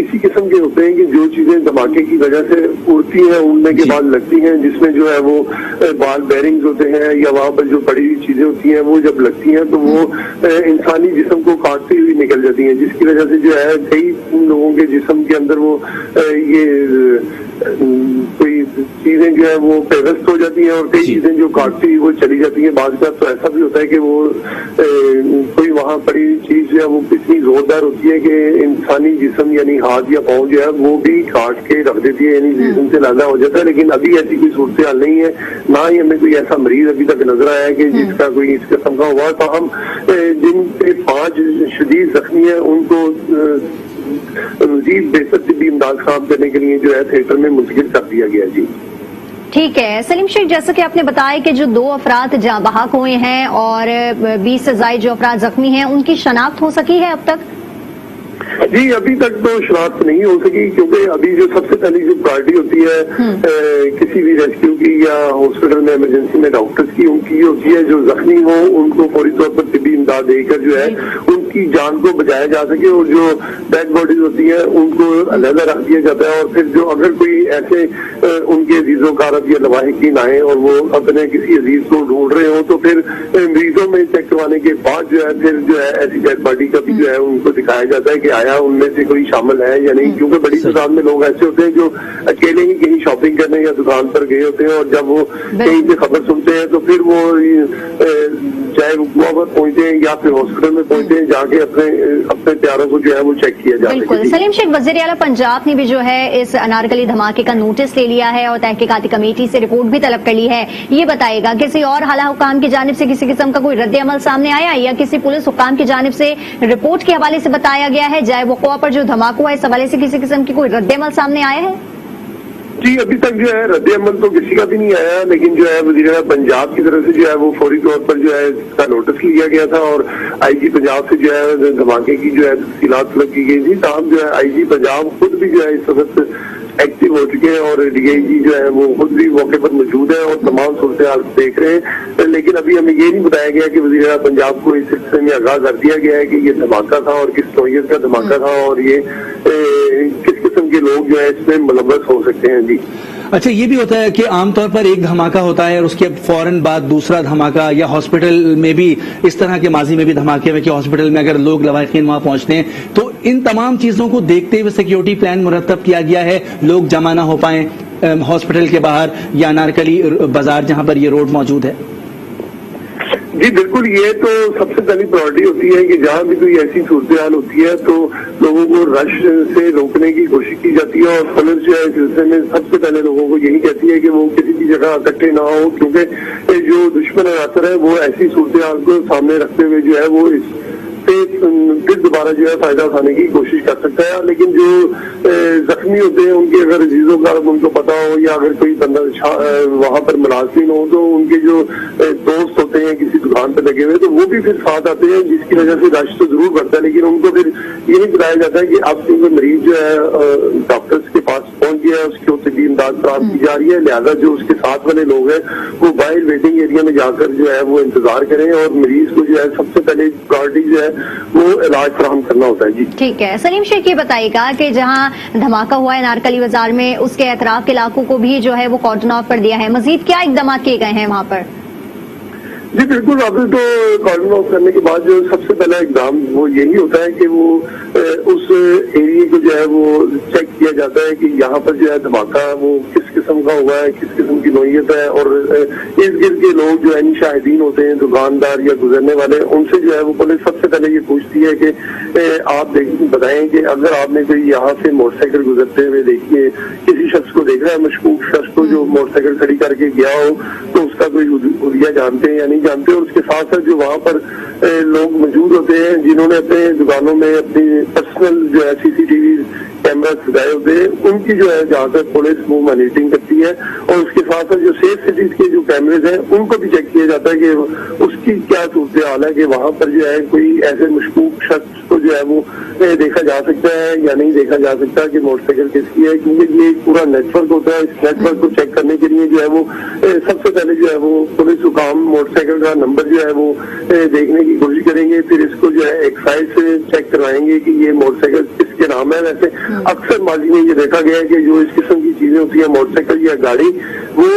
इसी किस्म के होते हैं कि जो चीजें धमाके की वजह से उड़ती हैं उड़ने के बाद लगती हैं, जिसमें जो है वो बाल बेरिंग्स होते हैं या वहाँ पर जो पड़ी हुई चीजें होती हैं वो जब लगती हैं तो वो इंसानी जिस्म को काटती हुई निकल जाती हैं, जिसकी वजह से जो है कई लोगों के जिस्म के अंदर वो ये कोई चीजें जो है वो पेवस्त हो जाती हैं और कई चीजें जो काटती हुई वो चली जाती हैं। बाद में तो ऐसा भी होता है कि वो कोई वहाँ पड़ी चीज जो है वो इतनी जोरदार होती है कि इंसानी जिस्म यानी हाथ या पाँव जो है वो भी काट के रख देती है, यानी जिस्म से लाना हो जाता है। लेकिन अभी ऐसी कोई सूरत हाल नहीं है, ना ही हमें कोई ऐसा मरीज अभी तक नजर आया है कि जिसका कोई इस किस्म का हुआ। तो हम जिन 5 शदीद जख्मी है उनको मजीद बेहतर तिब्बी इमदाद काम करने के लिए जो है थिएटर में मुंतकिल कर दिया गया। जी ठीक है सलीम शेख, जैसा कि आपने बताया कि जो 2 अफराद जाँ बहक हुए हैं और 20 से ज्यादा जो अफराद जख्मी हैं उनकी शनाख्त हो सकी है अब तक? जी अभी तक तो शनाख्त नहीं हो सकी, क्योंकि अभी जो सबसे पहली जो प्रायोरिटी होती है किसी भी रेस्क्यू की या हॉस्पिटल में इमरजेंसी में डॉक्टर्स की, उनकी होती है जो जख्मी हो उनको फौरी तौर पर तिब्बी इमदाद देकर जो है उनकी जान को बचाया जा सके और जो डेड बॉडीज होती है उनको अलहदा रख दिया जाता है। और फिर जो अगर कोई ऐसे उनके अजीजों कारब या लवाहिकीन आए और वो अपने किसी अजीज को ढूंढ रहे हो तो फिर मरीजों में चेक करवाने के बाद जो है फिर जो है ऐसी डेड बॉडी का भी जो है उनको दिखाया जाता है कि आया उनमें से कोई शामिल है या नहीं, क्योंकि बड़ी तादाद में लोग ऐसे होते हैं जो अकेले ही कहीं शॉपिंग करने या दुकान पर गए होते हैं और जब वो कहीं से खबर सुनते हैं तो फिर वो चाहे रुकवा पर पहुंचे या फिर हॉस्पिटल में पहुंचे जाके अपने प्यारों को जो है वो चेक किया जाता है। बिल्कुल सलीम शेख, वज़ीर आला पंजाब ने भी जो है इस अनारकली धमाके का नोटिस ले लिया है और तहकीकाती कमेटी से रिपोर्ट भी तलब कर ली है। ये बताएगा किसी और आला हुकाम की जानिब से किसी किस्म का कोई रद्द अमल सामने आया या किसी पुलिस हुकाम की जानिब से रिपोर्ट के हवाले से बताया गया है जाए वक़वा पर जो धमाका हुआ इस हवाले से किसी किस्म की कोई रद्द अमल सामने आया है? जी अभी तक जो है रद्द अमल तो किसी का भी नहीं आया, लेकिन जो है वज़ीर आला पंजाब की तरफ से जो है वो फौरी तौर पर जो है इसका नोटिस लिया गया था और आईजी पंजाब से जो है धमाके की जो है तफसीलात तलब की गई थी। ताहम जो है आईजी पंजाब खुद भी जो है इस वक्त ایکٹیو ہو چکے ہیں اور DIG جو ہے وہ خود بھی موقع پر موجود ہے اور تمام صورتحال دیکھ رہے ہیں. لیکن ابھی ہمیں یہ نہیں بتایا گیا کہ وزیر اعلیٰ پنجاب کو اس سلسلے میں آگاہ کر دیا گیا ہے کہ یہ دھماکہ تھا اور کس نوعیت کا دھماکہ تھا اور یہ کس قسم کے لوگ جو ہے اس میں ملوث ہو سکتے ہیں. جی اچھا، یہ بھی ہوتا ہے کہ عام طور پر ایک دھماکہ ہوتا ہے اور اس کے فوراً بعد دوسرا دھماکہ، یا ہاسپٹل میں بھی اس طرح کے ماضی میں بھی دھماکے ہوئے کہ ہاسپٹل میں اگر لوگ لواحقین وہاں پہنچتے ہیں تو ان تمام چیزوں کو دیکھتے ہوئے سیکیورٹی پلان مرتب کیا گیا ہے، لوگ جمع نہ ہو پائیں ہاسپٹل کے باہر یا انارکلی بازار جہاں پر یہ روڈ موجود ہے. جی بالکل، یہ تو سب سے پہلی پرائرٹی ہوتی ہے کہ جہاں بھی کوئی ایسی صورتحال ہوتی ہے تو لوگوں کو رش سے روکنے کی کوشش کی جاتی ہے اور پولیس جو ہے اس سلسلے میں سب سے پہلے لوگوں کو یہی کہتی ہے کہ وہ کسی بھی جگہ اکٹھے نہ ہو، کیونکہ جو دشمن عناصر ہے وہ ایسی صورتحال کو سامنے رکھتے ہوئے جو ہے وہ اس سے پھر دوبارہ جو ہے فائدہ اٹھانے کی کوشش کر سکتا ہے. لیکن جو زخمی ہوتے ہیں ان کے اگر عزیزوں کا ان کو پتا ہو یا اگر کوئی بندہ وہاں پر ملازم ہو تو ان کے جو دوست ہوتے ہیں کسی دکان پہ لگے ہوئے تو وہ بھی پھر ساتھ آتے ہیں، جس کی وجہ سے رش تو ضرور بڑھتا ہے. لیکن ان کو پھر یہ نہیں بتایا جاتا ہے کہ اب کیونکہ مریض جو ہے ڈاکٹرز کے پاس پہنچ گیا ہے، اس کو طبی امداد فراہم کی جا رہی ہے، لہٰذا جو اس کے ساتھ والے لوگ ہیں وہ باہر ویٹنگ ایریا میں جا کر جو ہے وہ انتظار کریں اور مریض کو جو ہے سب سے پہلے پرائرٹی جو ہے وہ علاج فراہم کرنا ہوتا ہے. جی ٹھیک ہے. سلیم شیخ یہ بتائیے گا کہ جہاں دھماکہ ہوا ہے نارکلی بازار میں، اس کے اطراف کے علاقوں کو بھی جو ہے وہ کارڈن آف کر دیا ہے، مزید کیا اقدامات کیے گئے ہیں وہاں پر؟ جی بالکل، ابھی تو کارڈن آف کرنے کے بعد جو سب سے پہلا اقدام وہ یہی ہوتا ہے کہ وہ اس ایریے کو جو ہے وہ چیک کیا جاتا ہے کہ یہاں پر جو ہے دھماکہ وہ کس قسم کا ہوا ہے، کس قسم کی نوعیت ہے، اور ارد گرد کے لوگ جو ہے شاہدین ہوتے ہیں، دکاندار یا گزرنے والے، ان سے جو ہے وہ پولیس سب سے پہلے یہ پوچھتی ہے کہ آپ بتائیں کہ اگر آپ نے کوئی یہاں سے موٹر سائیکل گزرتے ہوئے دیکھیے، کسی شخص کو دیکھ رہا ہے، مشکوک شخص کو جو موٹر سائیکل کھڑی کر کے گیا ہو تو اس کا کوئی حلیہ جانتے ہیں یا نہیں جانتے. اور اس کے ساتھ ساتھ جو وہاں پر لوگ موجود ہوتے ہیں جنہوں نے اپنے دکانوں میں اپنی پرسنل جو ہے CCTV کیمراز لگائے ہوتے ہیں، ان کی جو ہے جہاں تک پولیس وہ مانیٹرنگ کرتی ہے. اور اس کے ساتھ ساتھ جو سیف سٹیز کے جو کیمرز ہیں ان کو بھی چیک کیا جاتا ہے کہ اس کی کیا صورتحال ہے، کہ وہاں پر جو ہے کوئی ایسے مشکوک شخص کو جو ہے وہ دیکھا جا سکتا ہے یا نہیں دیکھا جا سکتا کہ موٹر سائیکل کس کی ہے. کیونکہ یہ ایک پورا نیٹ ورک ہوتا ہے، اس نیٹ ورک کو چیک کرنے کے لیے جو ہے وہ سب سے پہلے جو ہے وہ پولیس حکام موٹر سائیکل کا نمبر جو ہے وہ دیکھنے کی کوشش کریں گے، پھر اس کو جو ہے ایک سائڈ سے چیک کروائیں گے کہ یہ موٹر سائیکل کس کے نام ہے. ویسے اکثر ماضی میں یہ دیکھا گیا ہے کہ جو اس قسم کی چیزیں ہوتی ہیں، موٹر سائیکل یا گاڑی، وہ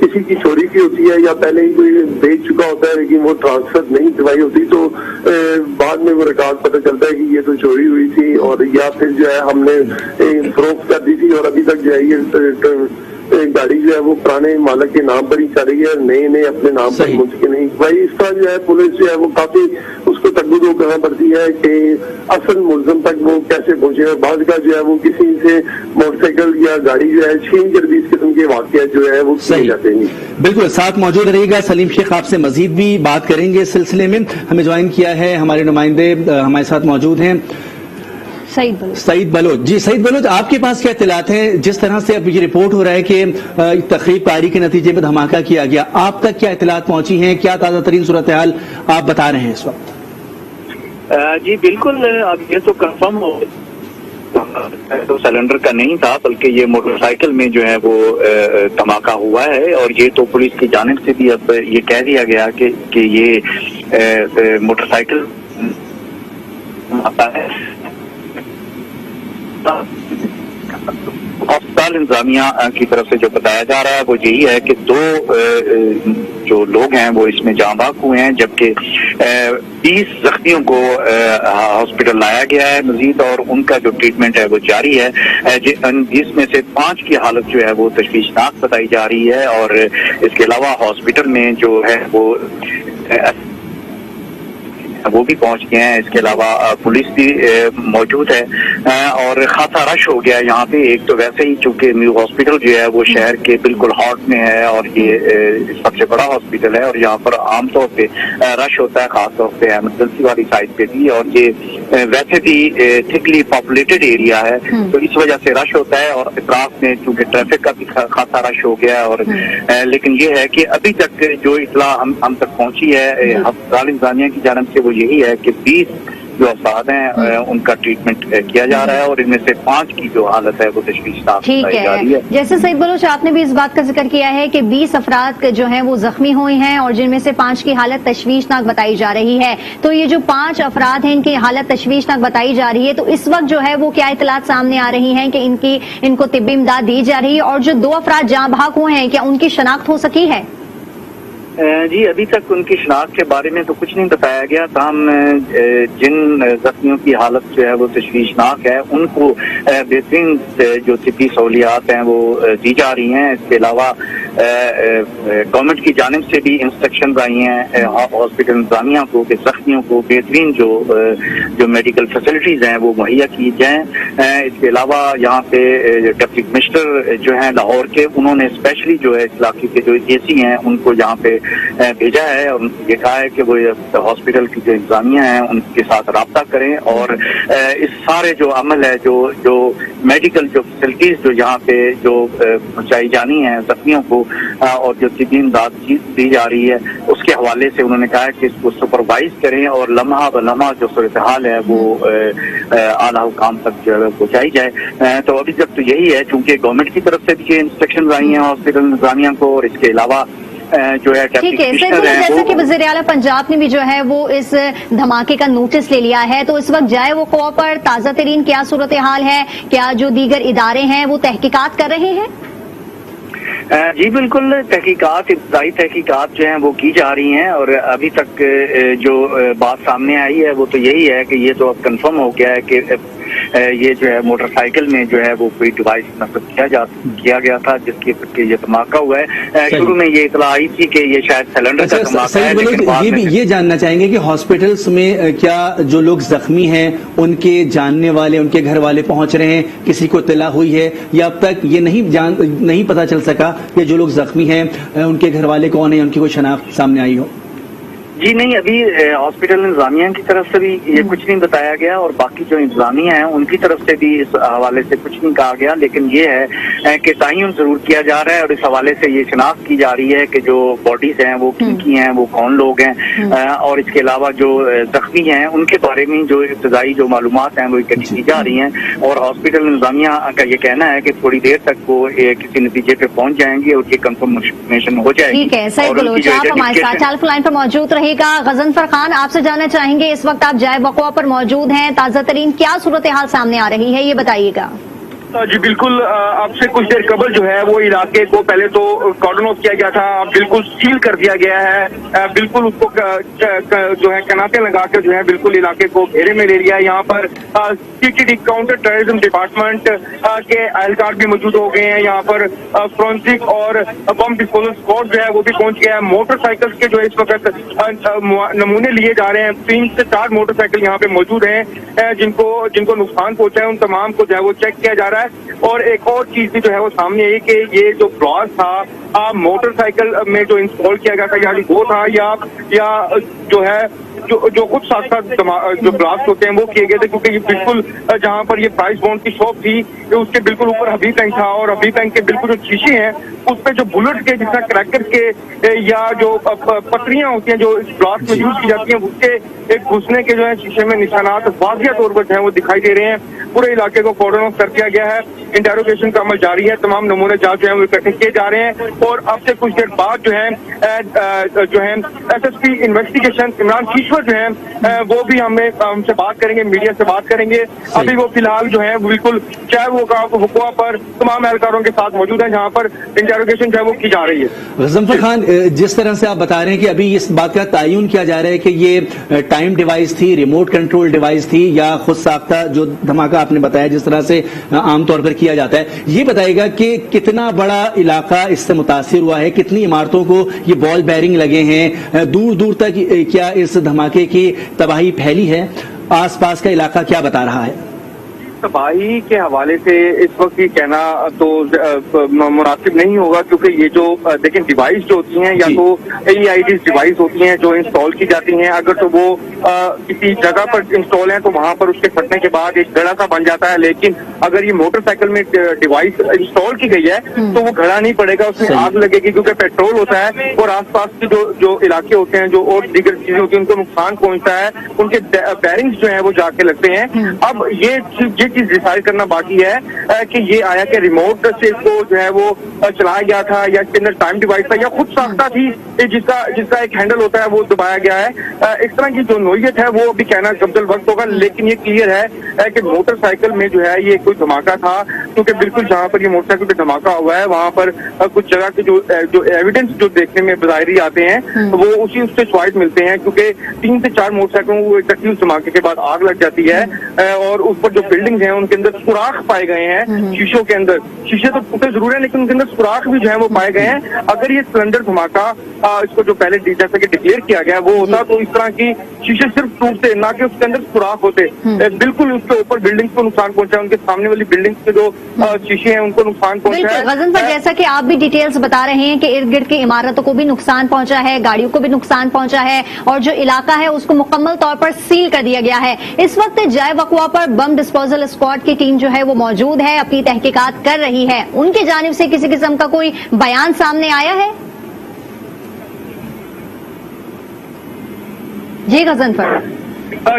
کسی کی چوری کی ہوتی ہے یا پہلے ہی کوئی بیچ چکا ہوتا ہے لیکن وہ ٹرانسفر نہیں کروائی ہوتی، تو بعد میں وہ ریکارڈ پتہ چلتا ہے کہ یہ تو چوری ہوئی تھی اور یا پھر جو ہے ہم نے فروخت کر دی تھی اور ابھی تک جو ہے یہ گاڑی جو ہے وہ پرانے مالک کے نام پر ہی چل رہی ہے، نئے اپنے نام پر منتقل نہیں. بھائی اس طرح جو ہے پولیس جو ہے وہ کافی اس کو تقدو کرنا پڑتی ہے کہ اصل ملزم تک وہ کیسے پہنچے. بعض کا جو ہے وہ کسی سے موٹر سائیکل یا گاڑی جو ہے چھین کر بھی اس قسم کے واقعات جو ہے وہ کیے جاتے ہیں. بالکل ساتھ موجود رہے گا سلیم شیخ، آپ سے مزید بھی بات کریں گے اس سلسلے میں. ہمیں جوائن کیا ہے ہمارے نمائندے ہمارے ساتھ موجود ہیں سعید بلوچ. جی سعید بلوچ، آپ کے پاس کیا اطلاعات ہیں؟ جس طرح سے اب یہ رپورٹ ہو رہا ہے کہ تخریب کاری کے نتیجے میں دھماکہ کیا گیا، آپ تک کیا اطلاعات پہنچی ہیں؟ کیا تازہ ترین صورتحال آپ بتا رہے ہیں اس وقت؟ جی بالکل، اب یہ تو کنفرم ہو تو سلنڈر کا نہیں تھا بلکہ یہ موٹر سائیکل میں جو ہے وہ دھماکہ ہوا ہے، اور یہ تو پولیس کی جانب سے بھی اب یہ کہہ دیا گیا کہ یہ موٹر سائیکل آتا ہے. ہسپتال انتظامیہ کی طرف سے جو بتایا جا رہا ہے وہ یہی ہے کہ 2 جو لوگ ہیں وہ اس میں جاں بحق ہوئے ہیں، جبکہ 20 زخمیوں کو ہاسپٹل لایا گیا ہے مزید، اور ان کا جو ٹریٹمنٹ ہے وہ جاری ہے، جس میں سے 5 کی حالت جو ہے وہ تشویشناک بتائی جا رہی ہے. اور اس کے علاوہ ہاسپٹل میں جو ہے وہ بھی پہنچ گئے ہیں. اس کے علاوہ پولیس بھی موجود ہے اور خاصا رش ہو گیا ہے یہاں پہ. ایک تو ویسے ہی چونکہ نیو ہاسپٹل جو ہے وہ شہر کے بالکل ہارٹ میں ہے اور یہ سب سے بڑا ہاسپٹل ہے، اور یہاں پر عام طور پہ رش ہوتا ہے، خاص طور پہ ایمرجنسی والی سائڈ پہ بھی، اور یہ ویسے بھی تھکلی پاپولیٹڈ ایریا ہے تو اس وجہ سے رش ہوتا ہے. اور اطراف میں چونکہ ٹریفک کا بھی خاصا رش ہو گیا ہے. اور لیکن یہ ہے کہ ابھی تک جو اطلاع ہم تک پہنچی ہے ہسپتال انتظامیہ کی جانب سے وہ یہی ہے کہ 20 जो अफराद हैं उनका ट्रीटमेंट किया जा रहा है और इनमें से 5 की जो हालत है वो तशवीशनाक ठीक बताई जा रही है। जैसे सईद बलोच आपने भी इस बात का जिक्र किया है कि 20 अफराद जो हैं वो जख्मी हुए हैं और जिनमें से 5 की हालत तशवीशनाक बताई जा रही है। तो ये जो 5 अफराद हैं इनकी हालत तशवीशनाक बताई जा रही है, तो इस वक्त जो है वो क्या इतलात सामने आ रही हैं कि इनको तिब्बी इमदाद दी जा रही है? और जो 2 अफराद जहां भाग हुए हैं क्या उनकी शनाख्त हो सकी है? जी अभी तक उनकी शनाख्त के बारे में तो कुछ नहीं बताया गया। ताहम जिन जख्मियों की हालत जो है वो तशवीशनाक है उनको बेहतरीन जो तिब्बी सहूलियात हैं वो दी जा रही हैं। इसके अलावा गवर्नमेंट की जानिब से भी इंस्ट्रक्शन आई हैं हॉस्पिटल इंतजामिया को कि जख्मियों को बेहतरीन जो मेडिकल फैसिलिटीज हैं वो मुहैया की जाएं। इसके अलावा यहाँ पे डिप्टी कमिश्नर जो हैं लाहौर के, उन्होंने स्पेशली जो है इस इलाके के जो एसी हैं उनको यहाँ पे भेजा है और ये कहा है कि वो हॉस्पिटल की जो इंतजामिया है उनके साथ राब्ता करें और इस सारे जो अमल है जो मेडिकल जो फैसिलिटीज जो यहाँ पे जो पहुंचाई जानी है जख्मियों को और जो तिब्बी इमदाद दी जा रही है उसके हवाले से उन्होंने कहा है कि इसको सुपरवाइज करें और लम्हा ब लम्हा जो सूरत हाल है वो आला हुकाम तक जो है पहुंचाई जाए। तो अभी तक तो यही है, चूंकि गवर्नमेंट की तरफ से भी ये इंस्ट्रक्शन आई हैं हॉस्पिटल इंतजामिया को और इसके अलावा जो है ठीक है। जैसा कि वज़ीर आला पंजाब ने भी जो है वो इस धमाके का नोटिस ले लिया है, तो इस वक्त जाए वो वक़्वा पर ताज़ा तरीन क्या सूरत हाल है? क्या जो दीगर इदारे हैं वो तहकीकात कर रहे हैं? जी बिल्कुल, तहकीकात इब्तदाई तहकीकात जो हैं वो की जा रही हैं और अभी तक जो बात सामने आई है वो तो यही है कि ये तो अब कंफर्म हो गया है कि ये जो है मोटरसाइकिल में जो है वो कोई डिवाइस नस्ब किया गया था जिसके ये धमाका हुआ है। शुरू में ये इतला आई थी कि ये शायद सिलेंडर का धमाका है, लेकिन बाद में ये जानना चाहेंगे कि हॉस्पिटल्स में क्या जो लोग जख्मी हैं उनके जानने वाले, उनके घर वाले पहुंच रहे हैं? किसी को इत्तला हुई है या अब तक ये नहीं पता चल सका कि जो लोग जख्मी हैं उनके घर वाले कौन है, उनकी कोई शनाख्त सामने आई हो? जी नहीं, अभी हॉस्पिटल इंतजामिया की तरफ से भी ये कुछ नहीं बताया गया और बाकी जो इंतजामिया है उनकी तरफ से भी इस हवाले से कुछ नहीं कहा गया, लेकिन ये है कि तयन जरूर किया जा रहा है और इस हवाले से ये शिनाख्त की जा रही है कि जो बॉडीज हैं वो की हैं, वो कौन लोग हैं और इसके अलावा जो जख्मी हैं उनके बारे में जो इब्तदाई जो मालूमात हैं वो इकट्ठी की जा रही हैं और हॉस्पिटल इंतजामिया का ये कहना है कि थोड़ी देर तक वो किसी नतीजे पे पहुंच जाएंगे और ये कंफर्मेशन हो जाएगी। ठीक है, सईद बलोच आप हमारे साथ टेलीफोन लाइन पर मौजूद रहे। गजनफर खान, आपसे जानना चाहेंगे, इस वक्त आप जाए वक़्वा पर मौजूद हैं, ताज़ा तरीन क्या सूरत हाल सामने आ रही है ये बताइएगा। जी बिल्कुल, आपसे कुछ देर कबल जो है वो इलाके को पहले तो कॉर्डन ऑफ किया गया था, बिल्कुल सील कर दिया गया है, बिल्कुल उसको जो है कनाते लगा कर जो है बिल्कुल इलाके को घेरे में ले लिया है। यहाँ पर सीटीडी काउंटर टेररिज्म डिपार्टमेंट के एहलकार भी मौजूद हो गए हैं। यहाँ पर फोरेंसिक और बम डिस्पोजल स्क्वाड जो है वो भी पहुंच गया है। मोटरसाइकिल के जो है इस वक्त नमूने लिए जा रहे हैं। 3 से 4 मोटरसाइकिल यहाँ पे मौजूद हैं जिनको नुकसान पहुंचा है, उन तमाम को जो है वो चेक किया जा रहा है। और एक और चीज भी जो है वो सामने आई कि ये जो ब्लास्ट था मोटरसाइकिल में जो इंस्टॉल किया गया था यानी वो था या जो है जो कुछ साथ साथ जो ब्लास्ट होते हैं वो किए गए थे, क्योंकि ये बिल्कुल जहां पर ये प्राइस बॉन्ड की शॉप थी उसके बिल्कुल ऊपर हबीब बैंक था और हबीब बैंक के बिल्कुल जो शीशे हैं उस पे जो बुलेट के जिस तरह क्रैकर के या जो पटरियां होती हैं जो इस ब्लास्ट में यूज की जाती हैं उसके एक घुसने के जो है शीशे में निशानात वाजिया तौर पर जो है वो दिखाई दे रहे हैं। पूरे इलाके को कॉर्डन ऑफ कर दिया गया है। इंटेरोगेशन का अमल जारी है, तमाम नमूने जांच जो है वो इकट्ठे किए जा रहे हैं और अब से कुछ देर बाद जो है SSP इन्वेस्टिगेशन इमरान कीश्वर जो है वो भी हमसे बात करेंगे, मीडिया से बात करेंगे। अभी वो फिलहाल जो है बिल्कुल चाहे वो वक़्वा पर तमाम एहलकारों के साथ मौजूद है जहाँ पर इंटेरोगेशन जो है वो की जा रही है। गजनफर खान, जिस तरह से आप बता रहे हैं कि अभी इस बात का तयन किया जा रहा है कि ये टाइम डिवाइस थी, रिमोट कंट्रोल डिवाइस थी या खुद साख्ता जो धमाका आपने बताया जिस तरह से आमतौर पर किया जाता है, ये बताएगा कि कितना बड़ा इलाका इससे मुतासिर हुआ है, कितनी इमारतों को ये बॉल बेयरिंग लगे हैं, दूर दूर तक क्या इस धमाके की तबाही फैली है, आसपास का इलाका क्या बता रहा है? तबाही के हवाले से इस वक्त ये कहना तो मुनासिब नहीं होगा, क्योंकि ये जो देखें डिवाइस जो होती हैं या जी। तो AEID डिवाइस होती हैं जो इंस्टॉल की जाती हैं, अगर तो वो किसी जगह पर इंस्टॉल है तो वहां पर उसके फटने के बाद एक घड़ा सा बन जाता है। लेकिन अगर ये मोटरसाइकिल में डिवाइस इंस्टॉल की गई है तो वो घड़ा नहीं पड़ेगा, उसमें सही। आग लगेगी, क्योंकि पेट्रोल होता है और आसपास के जो इलाके होते हैं जो और दीगर चीजें होती हैं उनको नुकसान पहुंचता है, उनके बैरिंग्स जो है वो जाके लगते हैं। अब ये चीज डिसाइड करना बाकी है कि ये आया कि रिमोट से इसको जो है वो चलाया गया था या इसके अंदर टाइम डिवाइस था या खुद साख्ता थी जिसका एक हैंडल होता है वो दबाया गया है। इस तरह की जो नोयत है वो अभी कहना कब्जल वक्त होगा, लेकिन ये क्लियर है कि मोटरसाइकिल में जो है ये कोई धमाका था, क्योंकि बिल्कुल जहाँ पर ये मोटरसाइकिल पे धमाका हुआ है वहाँ पर कुछ जगह के जो एविडेंस जो देखने में बाहरी आते हैं वो उसी उससे स्वाइट मिलते हैं, क्योंकि 3 से 4 मोटरसाइकिलों को इकट्ठी उस धमाके के बाद आग लग जाती है और ऊपर जो बिल्डिंग है उनके अंदर सुराख पाए गए हैं शीशों के अंदर। शीशे तो टूटे जरूर है लेकिन उनके अंदर सुराख भी जो है वो पाए गए हैं। अगर ये सिलेंडर धमाका इसको जो पहले जैसा कि डिक्लेयर किया गया वो होता तो इस तरह की शीशे सिर्फ टूटते ना कि उसके अंदर सुराख होते। बिल्कुल उसके ऊपर बिल्डिंग्स को नुकसान पहुंचा है, उनके सामने वाली बिल्डिंग्स के जो शीशे हैं उनको नुकसान पहुंचा है। बिल्कुल गजनफर, जैसा कि आप भी डिटेल्स बता रहे हैं कि इर्द गिर्द की इमारतों को भी नुकसान पहुंचा है, गाड़ियों को भी नुकसान पहुंचा है और जो इलाका है उसको मुकम्मल तौर पर सील कर दिया गया है। इस वक्त जाए वकवा पर बम डिस्पोजल स्क्वाड की टीम जो है वो मौजूद है, अपनी तहकीकात कर रही है। उनकी जानिब से किसी किस्म का कोई बयान सामने आया है? जी गजनफर।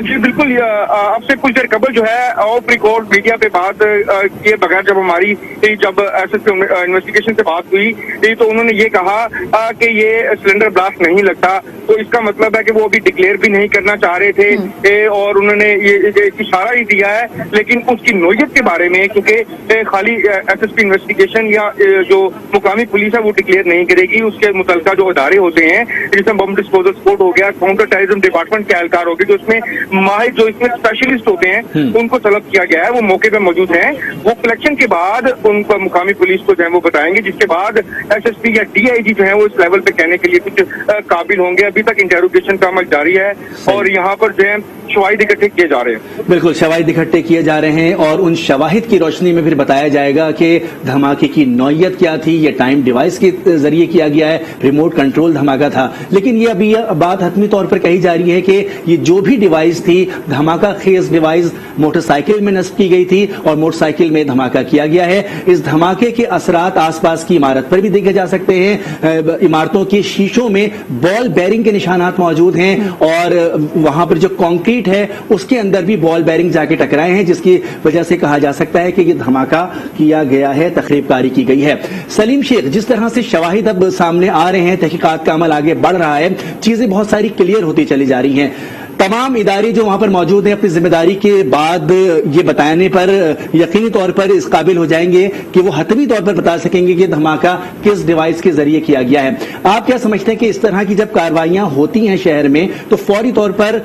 जी बिल्कुल, आपसे कुछ देर कबल जो है ऑफ रिकॉर्ड मीडिया पे बात किए बगैर जब हमारी जब एसएसपी इन्वेस्टिगेशन से बात हुई तो उन्होंने ये कहा कि ये सिलेंडर ब्लास्ट नहीं लगता, तो इसका मतलब है कि वो अभी डिक्लेयर भी नहीं करना चाह रहे थे और उन्होंने ये इशारा ही दिया है। लेकिन उसकी नोयत के बारे में क्योंकि खाली एसएसपी इन्वेस्टिगेशन या जो मुकामी पुलिस है वो डिक्लेयर नहीं करेगी, उसके मुतलका जो अदारे होते हैं जिसमें बम डिस्पोजल स्क्वाड हो गया, काउंटर टेररिज्म डिपार्टमेंट के एहलकार हो गए, जो इसमें माहिर जो इसमें स्पेशलिस्ट होते हैं उनको तलब किया गया है, वो मौके पे मौजूद हैं। वो कलेक्शन के बाद उनको मुकामी पुलिस को जो है वो बताएंगे, जिसके बाद एसएसपी या डीआईजी जो है वो इस लेवल पे कहने के लिए कुछ काबिल होंगे। अभी तक इंटेरोगेशन का अमल जारी है और यहाँ पर जो है शवाहिद इकट्ठे किए जा रहे हैं। बिल्कुल, शवाहिद इकट्ठे किए जा रहे हैं और उन शवाहिद की रोशनी में फिर बताया जाएगा कि धमाके की नौयत क्या थी। ये टाइम डिवाइस के जरिए किया गया है, रिमोट कंट्रोल धमाका था, लेकिन ये अभी बात हतमी तौर पर कही जा रही है कि ये जो भी डिवाइस थी, धमाका खेज डिवाइस मोटरसाइकिल में नस्ब की गई थी और मोटरसाइकिल में धमाका किया गया है। इस धमाके के असरात आसपास की इमारत पर भी देखे जा सकते हैं। इमारतों के शीशों में बॉल बेरिंग के निशानात मौजूद हैं और वहां पर जो कंक्रीट है उसके अंदर भी बॉल बेरिंग जाके टकराए हैं, जिसकी वजह से कहा जा सकता है कि ये धमाका किया गया है, तखरीबकारी की गई है। सलीम शेख, जिस तरह से शवाहिद अब सामने आ रहे हैं, तहकीकात का अमल आगे बढ़ रहा है, चीजें बहुत सारी क्लियर होती चली जा रही हैं। तमाम इदारे जो वहां पर मौजूद हैं अपनी जिम्मेदारी के बाद ये बताने पर यकीनी तौर पर इस काबिल हो जाएंगे कि वो हतमी तौर पर बता सकेंगे कि धमाका किस डिवाइस के जरिए किया गया है। आप क्या समझते हैं कि इस तरह की जब कार्रवाइयां होती हैं शहर में तो फौरी तौर पर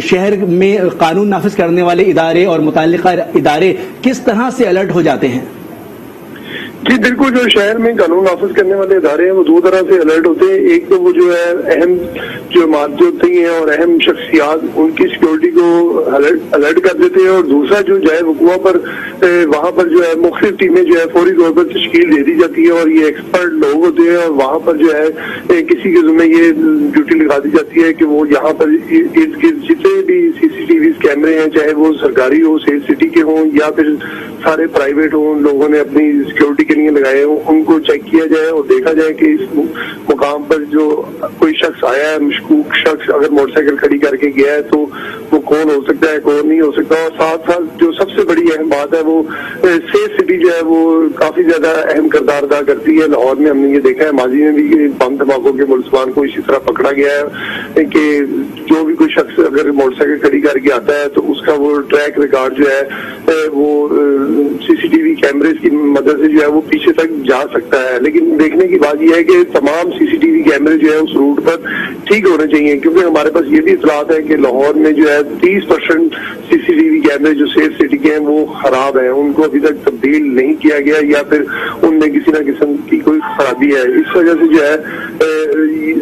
शहर में कानून नाफिज करने वाले इदारे और मुताल्लिका इदारे किस तरह से अलर्ट हो जाते हैं? जी बिल्कुल, जो शहर में कानून नाफिज करने वाले इदारे हैं वो दो तरह से अलर्ट होते हैं। एक तो वो जो है अहम जो इमारतें होती हैं और अहम शख्सियात उनकी सिक्योरिटी को अलर्ट कर देते हैं, और दूसरा जो जाए वकुआ पर वहाँ पर जो है मुख्तलिफ टीमें जो है फौरी तौर पर तश्कील दे दी जाती है और ये एक्सपर्ट लोग होते हैं और वहाँ पर जो है किसी के ज़िम्मे ये ड्यूटी लगा दी जाती है कि वो यहाँ पर इर्द गिर्द जितने भी सीसीटीवी कैमरे हैं, चाहे वो सरकारी हो, सेफ सिटी के हों या फिर सारे प्राइवेट हों, लोगों ने अपनी सिक्योरिटी के लिए लगाए हों, उनको चेक किया जाए और देखा जाए कि इस मुकाम पर जो कोई शख्स आया है, मशकूक शख्स अगर मोटरसाइकिल खड़ी करके गया है तो वो कौन हो सकता है, कौन नहीं हो सकता। और साथ साथ जो सबसे बड़ी अहम बात है वो सेफ सिटी जो है वो काफी ज्यादा अहम किरदार अदा करती है। लाहौर में हमने ये देखा है, माजी में भी बम धमाकों के मुलजमान को इसी तरह पकड़ा गया है कि जो भी कोई शख्स अगर मोटरसाइकिल खड़ी करके आता है तो उसका वो ट्रैक रिकॉर्ड जो है वो सीसीटीवी कैमरेज की मदद से जो है वो पीछे तक जा सकता है। लेकिन देखने की बात यह है कि तमाम सीसीटीवी कैमरे जो है उस रूट पर ठीक होने चाहिए, क्योंकि हमारे पास ये भी इतलात है कि लाहौर में जो है 30% सीसीटीवी कैमरे जो सेफ सिटी के हैं वो खराब हैं, उनको अभी तक तब्दील नहीं किया गया या फिर उनमें किसी न किस्म की कोई खराबी है। इस वजह से जो है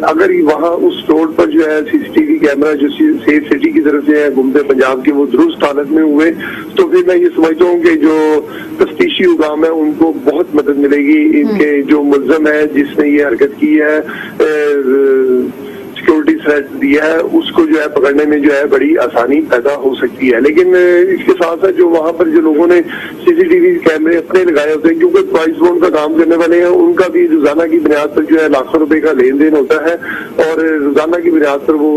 अगर वहाँ उस रोड पर जो है सीसीटीवी कैमरा जो सेफ सिटी की तरफ से है घूमते पंजाब के वो दुरुस्त हालत में हुए तो फिर मैं ये समझता हूँ कि जो तफ्तीशी हुकाम है उनको बहुत मदद मिलेगी। इनके जो मुल्ज़म है जिसने ये हरकत की है, सिक्योरिटी थ्रेट दिया है, उसको जो है पकड़ने में जो है बड़ी आसानी पैदा हो सकती है। लेकिन इसके साथ साथ जो वहाँ पर जो लोगों ने सीसीटीवी कैमरे अपने लगाए होते हैं, क्योंकि प्राइस बोर्ड का काम करने वाले हैं, उनका भी रोजाना की बुनियाद पर जो है लाखों रुपए का लेन देन होता है और रोजाना की बुनियाद पर वो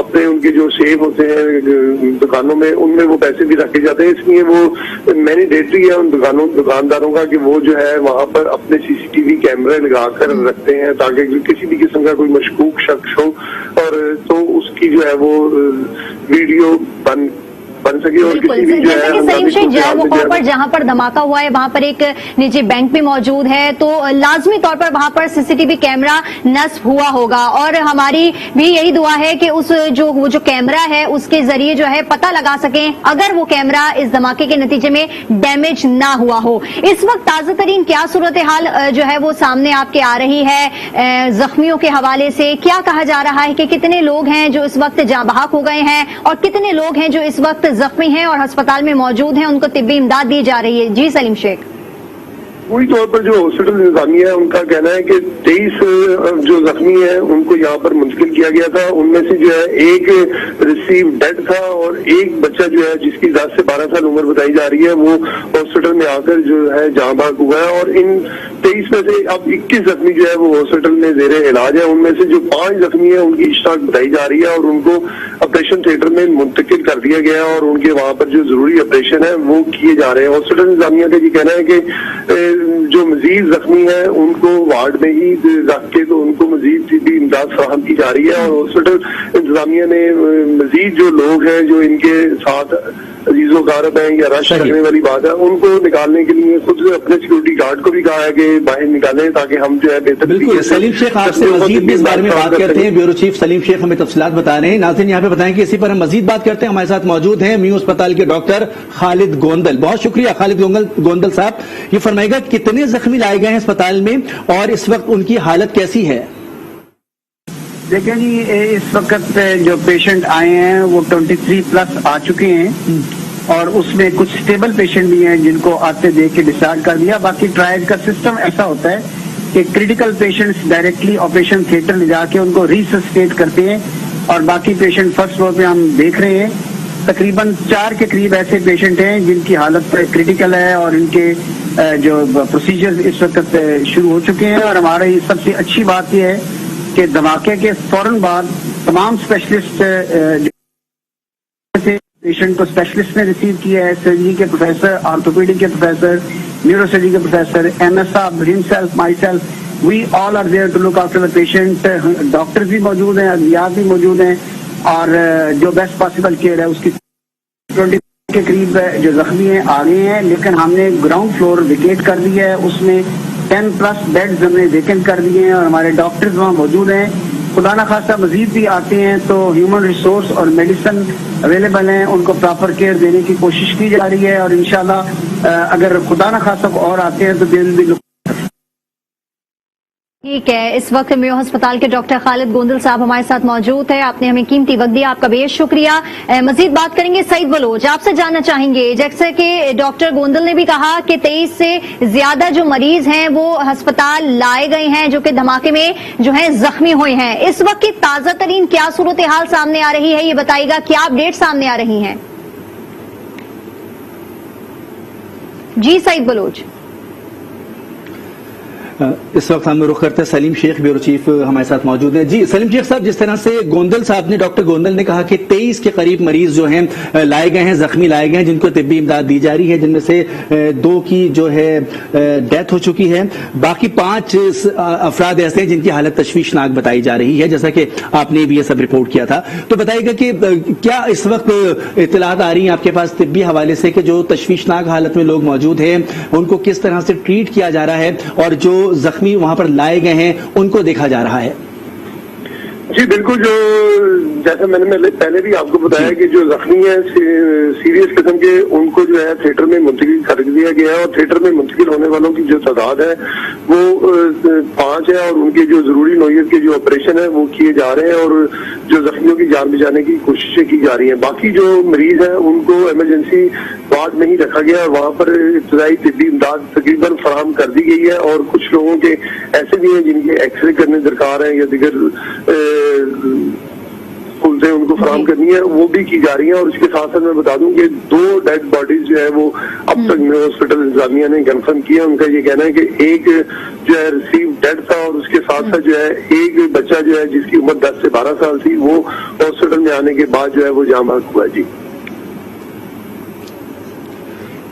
अपने उनके जो सेव होते हैं दुकानों में उनमें वो पैसे भी रखे जाते हैं। इसलिए वो मैंडेटरी है उन दुकानदारों का कि वो जो है वहाँ पर अपने सीसीटीवी कैमरे लगाकर रखते हैं ताकि किसी भी किस्म का कोई मशकूक शख्स हो और तो उसकी जो है वो वीडियो बन सके और किसी भी जो है सलीम शेख जय वक़ार पर जहां पर धमाका हुआ है वहां पर एक निजी बैंक भी मौजूद है, तो लाजमी तौर पर वहां पर सीसीटीवी कैमरा नस्ब हुआ होगा और हमारी भी यही दुआ है कि उस जो कैमरा है उसके जरिए जो है पता लगा सकें अगर वो कैमरा इस धमाके के नतीजे में डैमेज ना हुआ हो। इस वक्त ताजा तरीन क्या सूरत हाल जो है वो सामने आपके आ रही है जख्मियों के हवाले से? क्या कहा जा रहा है कि कितने लोग हैं जो इस वक्त जाँ बहक हो गए हैं और कितने लोग हैं जो इस वक्त जख्मी हैं और अस्पताल में मौजूद हैं, उनको तिब्बी इमदाद दी जा रही है? जी सलीम शेख। पूरी तौर पर जो हॉस्पिटल इंतजामिया है उनका कहना है कि 23 जो जख्मी हैं उनको यहाँ पर मुंतकिल किया गया था। उनमें से जो है एक रिसीव डेड था और एक बच्चा जो है जिसकी 10 से 12 साल उम्र बताई जा रही है वो हॉस्पिटल में आकर जो है जाँ बहक हुआ है और इन 23 में से अब 21 जख्मी जो है वो हॉस्पिटल में जेरे इलाज है। उनमें से जो 5 जख्मी है उनकी इश्ताक बताई जा रही है और उनको ऑपरेशन थिएटर में मुंतकिल कर दिया गया है और उनके वहाँ पर जो जरूरी ऑपरेशन है वो किए जा रहे हैं। हॉस्पिटल इंतजामिया का ये कहना है कि जो मजीद जख्मी है उनको वार्ड में ही रख के तो उनको मजीद भी इमदाद फराहम की जा रही है और हॉस्पिटल इंतजामिया ने मजीद जो लोग हैं जो इनके साथ अजीजो कारब हैं या रश करने वाली बात है उनको निकालने के लिए खुद अपने सिक्योरिटी गार्ड को भी कहा है कि बाहर निकालें ताकि हम जो है बेहतर। बिल्कुल सलीम शेख आपसे मजीद भी इस बारे में बात करते हैं। ब्यूरो चीफ सलीम शेख हमें तफसीलात बता रहे हैं। नाज़रीन यहाँ पे बताएं कि इसी पर हम मजीद बात करते हैं। हमारे साथ मौजूद हैं मियां अस्पताल के डॉक्टर खालिद गोंदल। बहुत शुक्रिया खालिद गोंदल साहब। ये फरमाएगा कितने जख्मी लाए गए हैं अस्पताल में और इस वक्त उनकी हालत कैसी है? देखिए जी, इस वक्त जो पेशेंट आए हैं वो 23 प्लस आ चुके हैं और उसमें कुछ स्टेबल पेशेंट भी हैं जिनको आते देख के डिस्चार्ज कर दिया। बाकी ट्रायल का सिस्टम ऐसा होता है कि critical patients directly operation theatre ले जाके उनको रिसस्टेट करते हैं और बाकी पेशेंट फर्स्ट फ्लोर पे हम देख रहे हैं। तकरीबन 4 के करीब ऐसे पेशेंट हैं जिनकी हालत क्रिटिकल है और इनके जो प्रोसीजर्स इस वक्त शुरू हो चुके हैं। और हमारी सबसे अच्छी बात यह है कि धमाके के फौरन बाद तमाम स्पेशलिस्ट पेशेंट को स्पेशलिस्ट ने रिसीव किया है। सर्जरी के प्रोफेसर, ऑर्थोपेडिक के प्रोफेसर, न्यूरोसर्जरी के प्रोफेसर, एमएस साहब, himself, myself, we all are there to look after the patient. Doctors भी मौजूद हैं, अदवियात भी मौजूद हैं और जो बेस्ट पॉसिबल केयर है उसकी 20 के करीब जो जख्मी हैं आ गए हैं। लेकिन हमने ग्राउंड फ्लोर विकेट कर दिया है, उसमें 10 प्लस बेड्स हमने वेकेंट कर दिए हैं और हमारे डॉक्टर्स वहाँ मौजूद हैं। खुदा न खासा मजीद भी आते हैं तो ह्यूमन रिसोर्स और मेडिसिन अवेलेबल हैं, उनको प्रॉपर केयर देने की कोशिश की जा रही है और इंशाल्लाह अगर खुदा न खासा और आते हैं तो दे विल बी। ठीक है, इस वक्त मेयो अस्पताल के डॉक्टर खालिद गोंदल साहब हमारे साथ मौजूद है। आपने हमें कीमती वक्त दिया, आपका बेहद शुक्रिया। मजीद बात करेंगे सईद बलोच, आपसे जानना चाहेंगे जैसे कि डॉक्टर गोंदल ने भी कहा कि 23 से ज्यादा जो मरीज हैं वो अस्पताल लाए गए हैं जो कि धमाके में जो है जख्मी हुए हैं। इस वक्त की ताजा तरीन क्या सूरत हाल सामने आ रही है ये बताइएगा, क्या अपडेट सामने आ रही हैं? जी सईद बलोच। इस वक्त हम रुख करते हैं सलीम शेख, ब्यूरो चीफ हमारे साथ मौजूद हैं। जी सलीम शेख साहब, जिस तरह से गोंदल साहब ने, डॉक्टर गोंदल ने कहा कि 23 के करीब मरीज जो हैं लाए गए हैं, जख्मी लाए गए हैं, जिनको तिब्बी इमदाद दी जा रही है, जिनमें से 2 की जो है डेथ हो चुकी है, बाकी 5 अफराद ऐसे हैं जिनकी हालत तशवीशनाक बताई जा रही है, जैसा कि आपने भी ये सब रिपोर्ट किया था। तो बताइएगा कि क्या इस वक्त इत्तलात आ रही हैं आपके पास तिब्बी हवाले से कि जो तशवीशनाक हालत में लोग मौजूद हैं उनको किस तरह से ट्रीट किया जा रहा है और जो जख्मी वहां पर लाए गए हैं उनको देखा जा रहा है? जी बिल्कुल, जो जैसा मैंने पहले भी आपको बताया कि जो जख्मी है सीरियस किस्म के, उनको जो है थिएटर में मुंतकिल कर दिया गया है और थिएटर में मुंतकिल होने वालों की जो तादाद है वो 5 है और उनके जो जरूरी नौयत के जो ऑपरेशन है वो किए जा रहे हैं और जो जख्मियों की जान बचाने की कोशिशें की जा रही हैं। बाकी जो मरीज हैं उनको इमरजेंसी वार्ड में ही रखा गया है, वहां पर इब्तदाई तिब्बी इमदाद तकरीबन फराहम कर दी गई है और कुछ लोगों के ऐसे भी हैं जिनके एक्सरे करने दरकार है या दिगर सहूलतें उनको फराहम करनी है, वो भी की जा रही है। और इसके साथ साथ मैं बता दूं कि 2 डेड बॉडीज जो है वो अब तक हॉस्पिटल इंतजामिया ने कंफर्म किया। उनका ये कहना है कि एक जो है रिसीव डेड था और उसके साथ साथ जो है एक बच्चा जो है जिसकी उम्र 10 से 12 साल थी वो हॉस्पिटल में आने के बाद जो है वो जाँ बहक हुआ। जी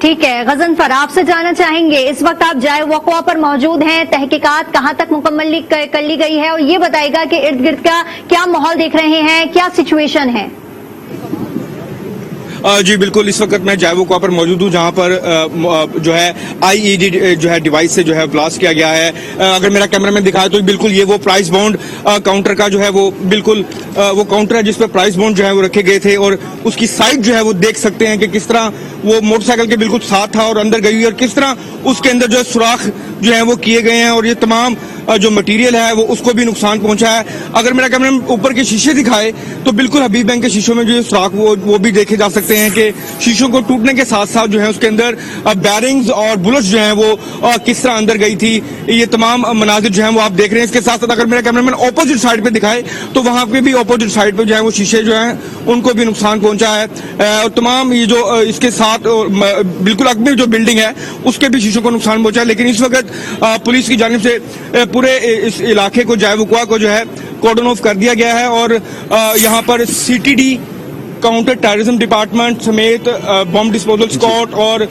ठीक है गजनफर, आपसे जानना चाहेंगे, इस वक्त आप जाए वक़वा पर मौजूद हैं, तहकीकात कहां तक मुकम्मल कर ली गई है और ये बताएगा कि इर्द गिर्द का क्या माहौल देख रहे हैं, क्या सिचुएशन है? जी बिल्कुल, इस वक्त मैं जायवोका पर मौजूद हूँ जहाँ पर जो है आईईडी जो है डिवाइस से जो है ब्लास्ट किया गया है। अगर मेरा कैमरामैन दिखाए तो बिल्कुल ये वो प्राइस बाउंड काउंटर का जो है वो बिल्कुल वो काउंटर है जिस पर प्राइस बाउंड जो है वो रखे गए थे और उसकी साइड जो है वो देख सकते हैं कि किस तरह वो मोटरसाइकिल के बिल्कुल साथ था और अंदर गई हुई और किस तरह उसके अंदर जो है सुराख जो है वो किए गए हैं और ये तमाम जो मटेरियल है वो उसको भी नुकसान पहुंचा है। अगर मेरा कैमरा ऊपर के शीशे दिखाए तो बिल्कुल हबीब बैंक के शीशों में जो सुराख वो भी देखे जा सकते हैं कि शीशों को टूटने के साथ साथ जो है उसके अंदर बैरिंग्स और बुलेट्स जो हैं वो किस तरह अंदर गई थी, ये तमाम मनाजिर जो हैं वो आप देख रहे हैं। इसके साथ साथ अगर मेरा कैमरामैन ऑपोजिट साइड पे दिखाए तो वहां पे भी ऑपोजिट साइड पे जो है वो शीशे जो हैं उनको भी नुकसान पहुंचा है और तमाम ये जो इसके साथ बिल्कुल अगली जो बिल्डिंग है उसके भी शीशों को नुकसान पहुंचा है। लेकिन इस वक्त पुलिस की जानिब से पूरे इस इलाके को जायवुकवा को जो है कॉर्डन ऑफ कर दिया गया है और यहाँ पर सीटीडी काउंटर टेररिज्म डिपार्टमेंट समेत बॉम्ब डिस्पोजल स्क्वाड और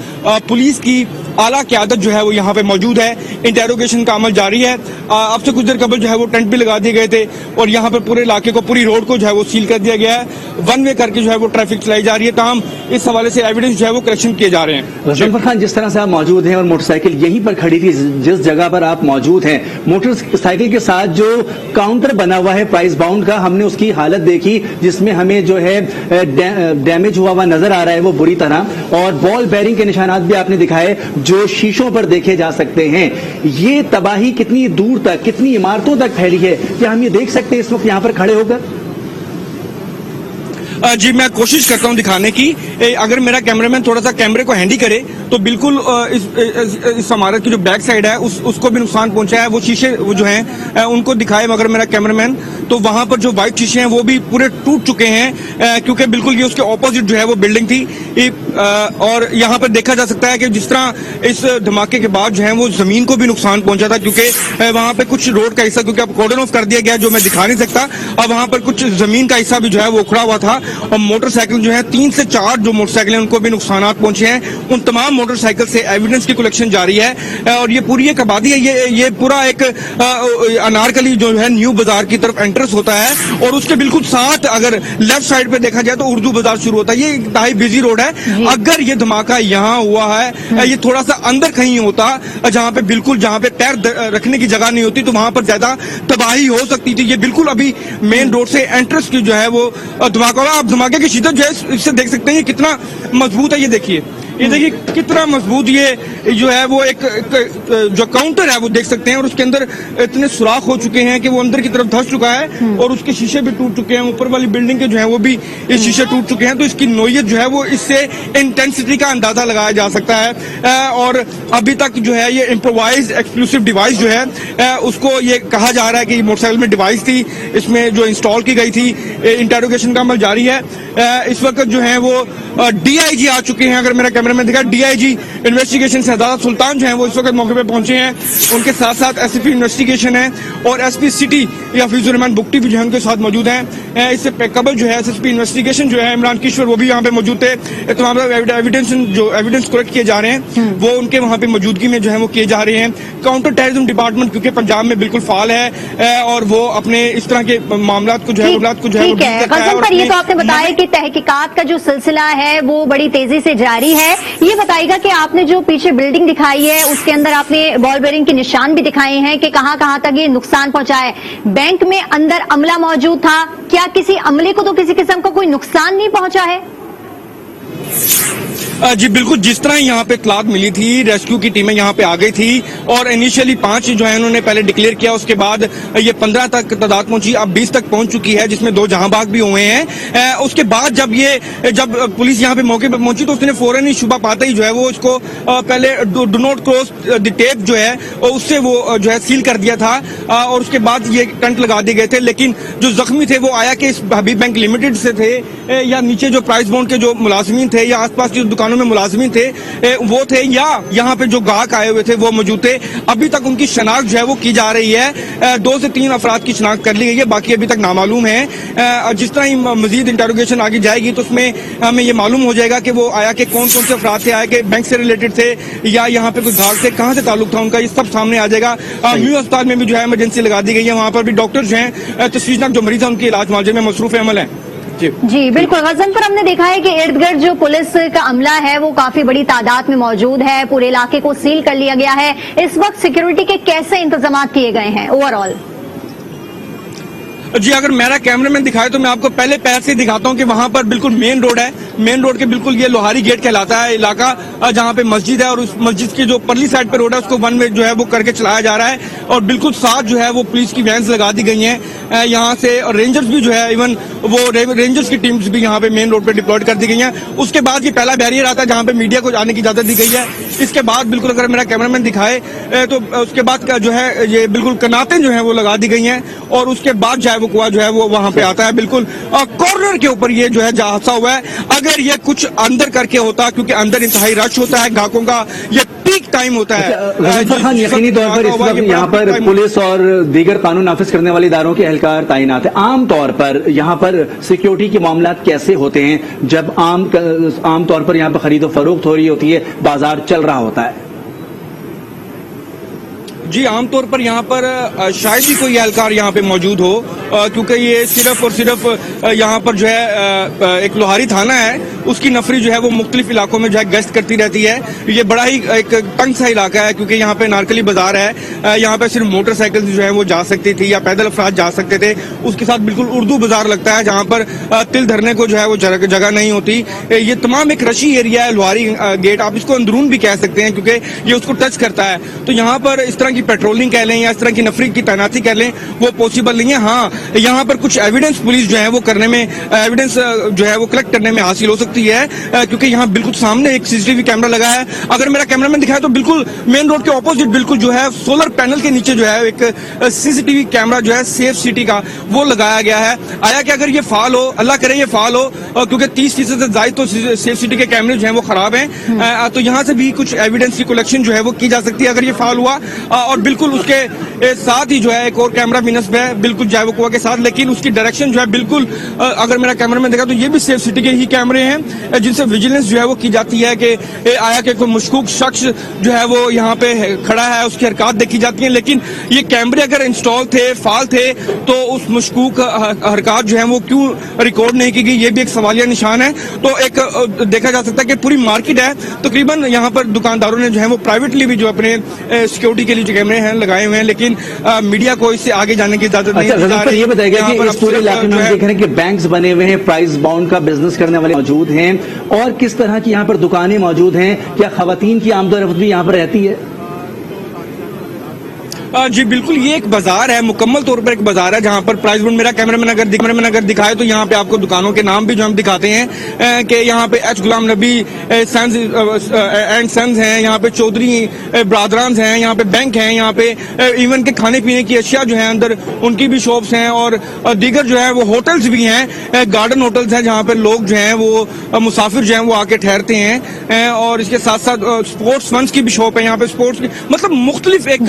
पुलिस की आला क़यादत जो है वो यहाँ पे मौजूद है। इंटेरोगेशन का अमल जारी है। अब से कुछ देर कबल जो है वो टेंट भी लगा दिए गए थे और यहाँ पर पूरे इलाके को, पूरी रोड को जो है वो सील कर दिया गया है। 1 वे करके जो है वो ट्रैफिक चलाई जा रही है। तमाम इस हवाले से एविडेंस जो है वो कलेक्शन किए जा रहे हैं। गजनफर खान, जिस तरह से आप मौजूद हैं और मोटरसाइकिल यहीं पर खड़ी थी जिस जगह पर आप मौजूद हैं, मोटरसाइकिल के साथ जो काउंटर बना हुआ है प्राइस बाउंड का, हमने उसकी हालत देखी जिसमें हमें जो है डैमेज हुआ नजर आ रहा है वो बुरी तरह, और बॉल बेरिंग के निशानात भी आपने दिखाए जो शीशों पर देखे जा सकते हैं। ये तबाही कितनी दूर तक, कितनी इमारतों तक फैली है, क्या हम ये देख सकते हैं इस वक्त यहां पर खड़े होकर? जी मैं कोशिश करता हूं दिखाने की। अगर मेरा कैमरामैन थोड़ा सा कैमरे को हैंडी करे तो बिल्कुल इस इमारत की जो बैक साइड है उसको भी नुकसान पहुंचा है। वो शीशे वो जो हैं उनको दिखाए मगर मेरा कैमरामैन, तो वहां पर जो व्हाइट शीशे हैं वो भी पूरे टूट चुके हैं क्योंकि बिल्कुल ये उसके ऑपोजिट जो है वो बिल्डिंग थी। और यहाँ पर देखा जा सकता है कि जिस तरह इस धमाके के बाद जो है वो जमीन को भी नुकसान पहुंचा था क्योंकि वहां पे कुछ रोड का हिस्सा, क्योंकि अब कॉर्डन ऑफ कर दिया गया जो मैं दिखा नहीं सकता, अब वहां पर कुछ जमीन का हिस्सा भी जो है वो उखड़ा हुआ था और मोटरसाइकिल जो है 3 से 4 जो मोटरसाइकिल हैं उनको भी नुकसान पहुंचे हैं। उन तमाम मोटरसाइकिल से एविडेंस की कलेक्शन जारी है और ये पूरी एक आबादी है। ये पूरा एक अनारकली जो है न्यू बाजार की तरफ एंट्रेंस होता है और उसके बिल्कुल साथ अगर लेफ्ट साइड पे देखा जाए तो उर्दू बाजार शुरू होता है। ये इंतहाई बिजी रोड है। अगर ये धमाका यहाँ हुआ है, ये थोड़ा सा अंदर कहीं होता जहाँ पे बिल्कुल जहाँ पे पैर रखने की जगह नहीं होती तो वहां पर ज्यादा तबाही हो सकती थी। ये बिल्कुल अभी मेन रोड से एंट्रेंस की जो है वो धमाका हुआ। आप धमाके की शिद्दत जो है इससे देख सकते हैं ये कितना मजबूत है। ये देखिए कितना मजबूत ये जो है वो एक जो काउंटर है वो देख सकते हैं और उसके अंदर इतने सुराख हो चुके हैं कि वो अंदर की तरफ धंस चुका है और उसके शीशे भी टूट चुके हैं। ऊपर वाली बिल्डिंग के जो है वो भी ये शीशे टूट चुके हैं। तो इसकी नोयत जो है वो इससे इंटेंसिटी का अंदाजा लगाया जा सकता है। और अभी तक जो है ये इम्प्रोवाइज एक्सक्लूसिव डिवाइस जो है उसको ये कहा जा रहा है कि मोटरसाइकिल में डिवाइस थी इसमें जो इंस्टॉल की गई थी। इंटेरोगेशन का अमल जारी है। इस वक्त जो है वो DIG आ चुके हैं। अगर मेरा कैमरे में दिखा, डीआईजी इन्वेस्टिगेशन शहजादा सुल्तान जो है वो इस वक्त मौके पे पहुंचे हैं, उनके साथ साथ एसपी इन्वेस्टिगेशन है और एसपी सिटी या हफीजुर रहमान बुगटी भी जो है उनके साथ मौजूद हैं। इससे कबल जो है एसएसपी इन्वेस्टिगेशन जो है इमरान किशोर वो भी यहाँ पे मौजूद थे। तमाम एविडेंस कलेक्ट किए जा रहे हैं वो उनके वहाँ पे मौजूदगी में जो है वो किए जा रहे हैं। काउंटर टेररिज्म डिपार्टमेंट क्योंकि पंजाब में बिल्कुल फाल है और वो अपने इस तरह के मामला को जो है ठीक है। गजन पर ये तो आपने बताया कि तहकीकात का जो सिलसिला है वो बड़ी तेजी से जारी है। ये बताइएगा कि आपने जो पीछे बिल्डिंग दिखाई है उसके अंदर आपने बॉल बेयरिंग के निशान भी दिखाए हैं कि कहां कहां तक ये नुकसान पहुंचा है। बैंक में अंदर अमला मौजूद था, क्या किसी अमले को तो किसी किस्म का कोई नुकसान नहीं पहुंचा है? जी बिल्कुल, जिस तरह यहाँ पे इत्तलात मिली थी रेस्क्यू की टीमें यहाँ पे आ गई थी और इनिशियली 5 जो है उन्होंने पहले डिक्लेयर किया, उसके बाद ये 15 तक तादाद पहुंची, अब 20 तक पहुंच चुकी है जिसमें 2 जहांबाग भी हुए हैं। उसके बाद जब पुलिस यहाँ पे मौके पे पहुंची तो उसने फौरन ही शुबा पाते ही जो है वो इसको पहले do not cross the tape जो है उससे वो जो है सील कर दिया था और उसके बाद ये टंट लगा दिए गए थे। लेकिन जो जख्मी थे वो आया कि इस हबीब बैंक लिमिटेड से थे या नीचे जो प्राइस बॉन्ड के जो मुलाजमीन थे या आसपास की दुकानों में मुलाजमीन थे वो थे या यहाँ पे जो गाहक आए हुए थे वो मौजूद थे। अभी तक उनकी शनाख्त जो है वो की जा रही है। 2 से 3 अफराद की शनाख्त कर ली गई है, बाकी अभी तक नामालूम है। जिस तरह ही मजीद इंटरोगेशन आगे जाएगी तो उसमें हमें ये मालूम हो जाएगा कि वो आया कि कौन कौन से अफराद थे, आए कि बैंक से रिलेटेड थे या यहाँ पे कोई गाहक थे, कहाँ से ताल्लुक था उनका, ये सब सामने आ जाएगा। न्यू अस्पताल में भी जो है इमरजेंसी लगा दी गई है, वहाँ पर भी डॉक्टर्स हैं, तशवीशनाक जो मरीज है उनके इलाज मुआवजे में मसरूफ अमल है। जी बिल्कुल। गजन पर हमने देखा है कि इर्द गिर्द जो पुलिस का अमला है वो काफी बड़ी तादाद में मौजूद है, पूरे इलाके को सील कर लिया गया है। इस वक्त सिक्योरिटी के कैसे इंतजाम किए गए हैं ओवरऑल? जी अगर मेरा कैमरामैन दिखाए तो मैं आपको पहले पैर से दिखाता हूं कि वहां पर बिल्कुल मेन रोड है, मेन रोड के बिल्कुल ये लोहारी गेट कहलाता है इलाका, जहां पे मस्जिद है और उस मस्जिद की जो परली साइड पे रोड है उसको 1 में जो है वो करके चलाया जा रहा है और बिल्कुल साथ जो है वो पुलिस की वैन्स लगा दी गई हैं यहाँ से और रेंजर्स भी जो है इवन वो रेंजर्स की टीम्स भी यहाँ पे मेन रोड पे डिप्लॉयड कर दी गई हैं। उसके बाद ये पहला बैरियर आता है जहाँ पे मीडिया को जाने की इजाजत दी गई है। इसके बाद बिल्कुल अगर मेरा कैमरामैन दिखाए तो उसके बाद का जो है ये बिल्कुल कनातें जो है वो लगा दी गई हैं और उसके बाद जो है वो कुआ जो है वो वहां पे आता है बिल्कुल कॉर्नर के ऊपर ये जो है हादसा हुआ है। अगर ये कुछ अंदर करके होता, क्योंकि अंदर इंतहाई रश होता है, ग्राहकों का ये पीक टाइम होता है। गजनफर खान, यकीनी तौर पर इस वक्त यहाँ पर पुलिस और दीगर कानून नाफिज करने वाले इदारों के एहलकार तैनात है। आम तौर पर यहाँ पर सिक्योरिटी के मामला कैसे होते हैं जब आम तौर पर यहाँ पर खरीदो फरोख्त हो रही होती है, बाजार चल रहा होता है? जी आमतौर पर यहाँ पर शायद ही कोई एहलकार यहाँ पे मौजूद हो क्योंकि ये सिर्फ और सिर्फ यहाँ पर जो है एक लोहारी थाना है, उसकी नफरी जो है वो मुख्तलिफ इलाकों में जो है गश्त करती रहती है। ये बड़ा ही एक तंग सा इलाका है क्योंकि यहाँ पे नारकली बाजार है, यहाँ पे सिर्फ मोटरसाइकिल जो है वो जा सकती थी या पैदल अफराद जा सकते थे। उसके साथ बिल्कुल उर्दू बाजार लगता है जहाँ पर तिल धरने को जो है वो जगह नहीं होती। ये तमाम एक रशी एरिया है, लोहारी गेट आप इसको अंदरून भी कह सकते हैं क्योंकि ये उसको टच करता है। तो यहाँ पर इस तरह की पेट्रोलिंग कह लें या इस तरह की नफरी की तैनाती कह लें वो पॉसिबल नहीं है। हाँ, यहाँ पर कुछ एविडेंस पुलिस जो है वो करने में एविडेंस जो है वो कलेक्ट करने में हासिल हो सकती है क्योंकि यहाँ बिल्कुल सामने एक सीसीटीवी कैमरा लगा है। अगर मेरा कैमरामैन दिखाए तो बिल्कुल मेन रोड के ऑपोजिट बिल्कुल जो है सोलर पैनल के नीचे जो है एक सीसीटीवी कैमरा जो है सेफ सिटी का वो लगाया गया है। आया कि अगर ये फाल हो, अल्लाह करे ये फाल हो, क्योंकि 30% से ज्यादा तो सेफ सिटी के कैमरे जो है वो खराब हैं, तो यहाँ से भी कुछ एविडेंस की कलेक्शन जो है वो की जा सकती है अगर ये फाल हुआ। और बिल्कुल उसके साथ ही जो है एक और कैमरा भी नस्ब है बिल्कुल जाए कुआ के साथ, लेकिन उसकी डायरेक्शन जो है बिल्कुल अगर मेरा कैमरामैन देखा तो ये भी सेफ सिटी के ही कैमरे हैं जिनसे विजिलेंस जो है वो की जाती है कि आया कि कोई मशकूक शख्स जो है वो यहाँ पे खड़ा है, उसकी हरकत देखी जाती है। लेकिन ये कैमरे अगर इंस्टॉल थे, फाल थे, तो उस मशकूक हरकत जो है वो क्यों रिकॉर्ड नहीं की गई, ये भी एक सवालिया निशान है। तो एक देखा जा सकता है कि पूरी मार्केट है, तकरीबन यहाँ पर दुकानदारों ने जो है वो प्राइवेटली भी जो अपने सिक्योरिटी के लिए जो कैमरे हैं लगाए हुए हैं, लेकिन मीडिया को इससे आगे जाने की इजाजत नहीं है। ये बताएगा कि इस पूरे इलाके में हम देख रहे हैं कि बैंक्स बने हुए हैं, प्राइस बाउंड का बिजनेस करने वाले मौजूद हैं, और किस तरह की यहाँ पर दुकानें मौजूद हैं? क्या खवातीन की आमदोरफ्त भी यहाँ पर रहती है? जी बिल्कुल, ये एक बाजार है, मुकम्मल तौर पर एक बाजार है जहाँ पर प्राइस बोर्ड, मेरा कैमरामैन अगर दिखाए तो यहाँ पे आपको दुकानों के नाम भी जो हम दिखाते हैं कि यहाँ पे H Ghulam Nabi sons and sons हैं, यहाँ पे चौधरी ब्रादरान्स हैं, यहाँ पे बैंक हैं, यहाँ पे इवन के खाने पीने की अशिया जो है अंदर उनकी भी शॉप्स हैं, और दीगर जो है वो होटल्स भी हैं, गार्डन होटल्स हैं जहाँ पे लोग जो हैं वो मुसाफिर जो हैं वो आके ठहरते हैं, और इसके साथ साथ स्पोर्ट्स फंड्स की भी शॉप है यहाँ पे, स्पोर्ट्स की, मतलब मुख्तलिफ एक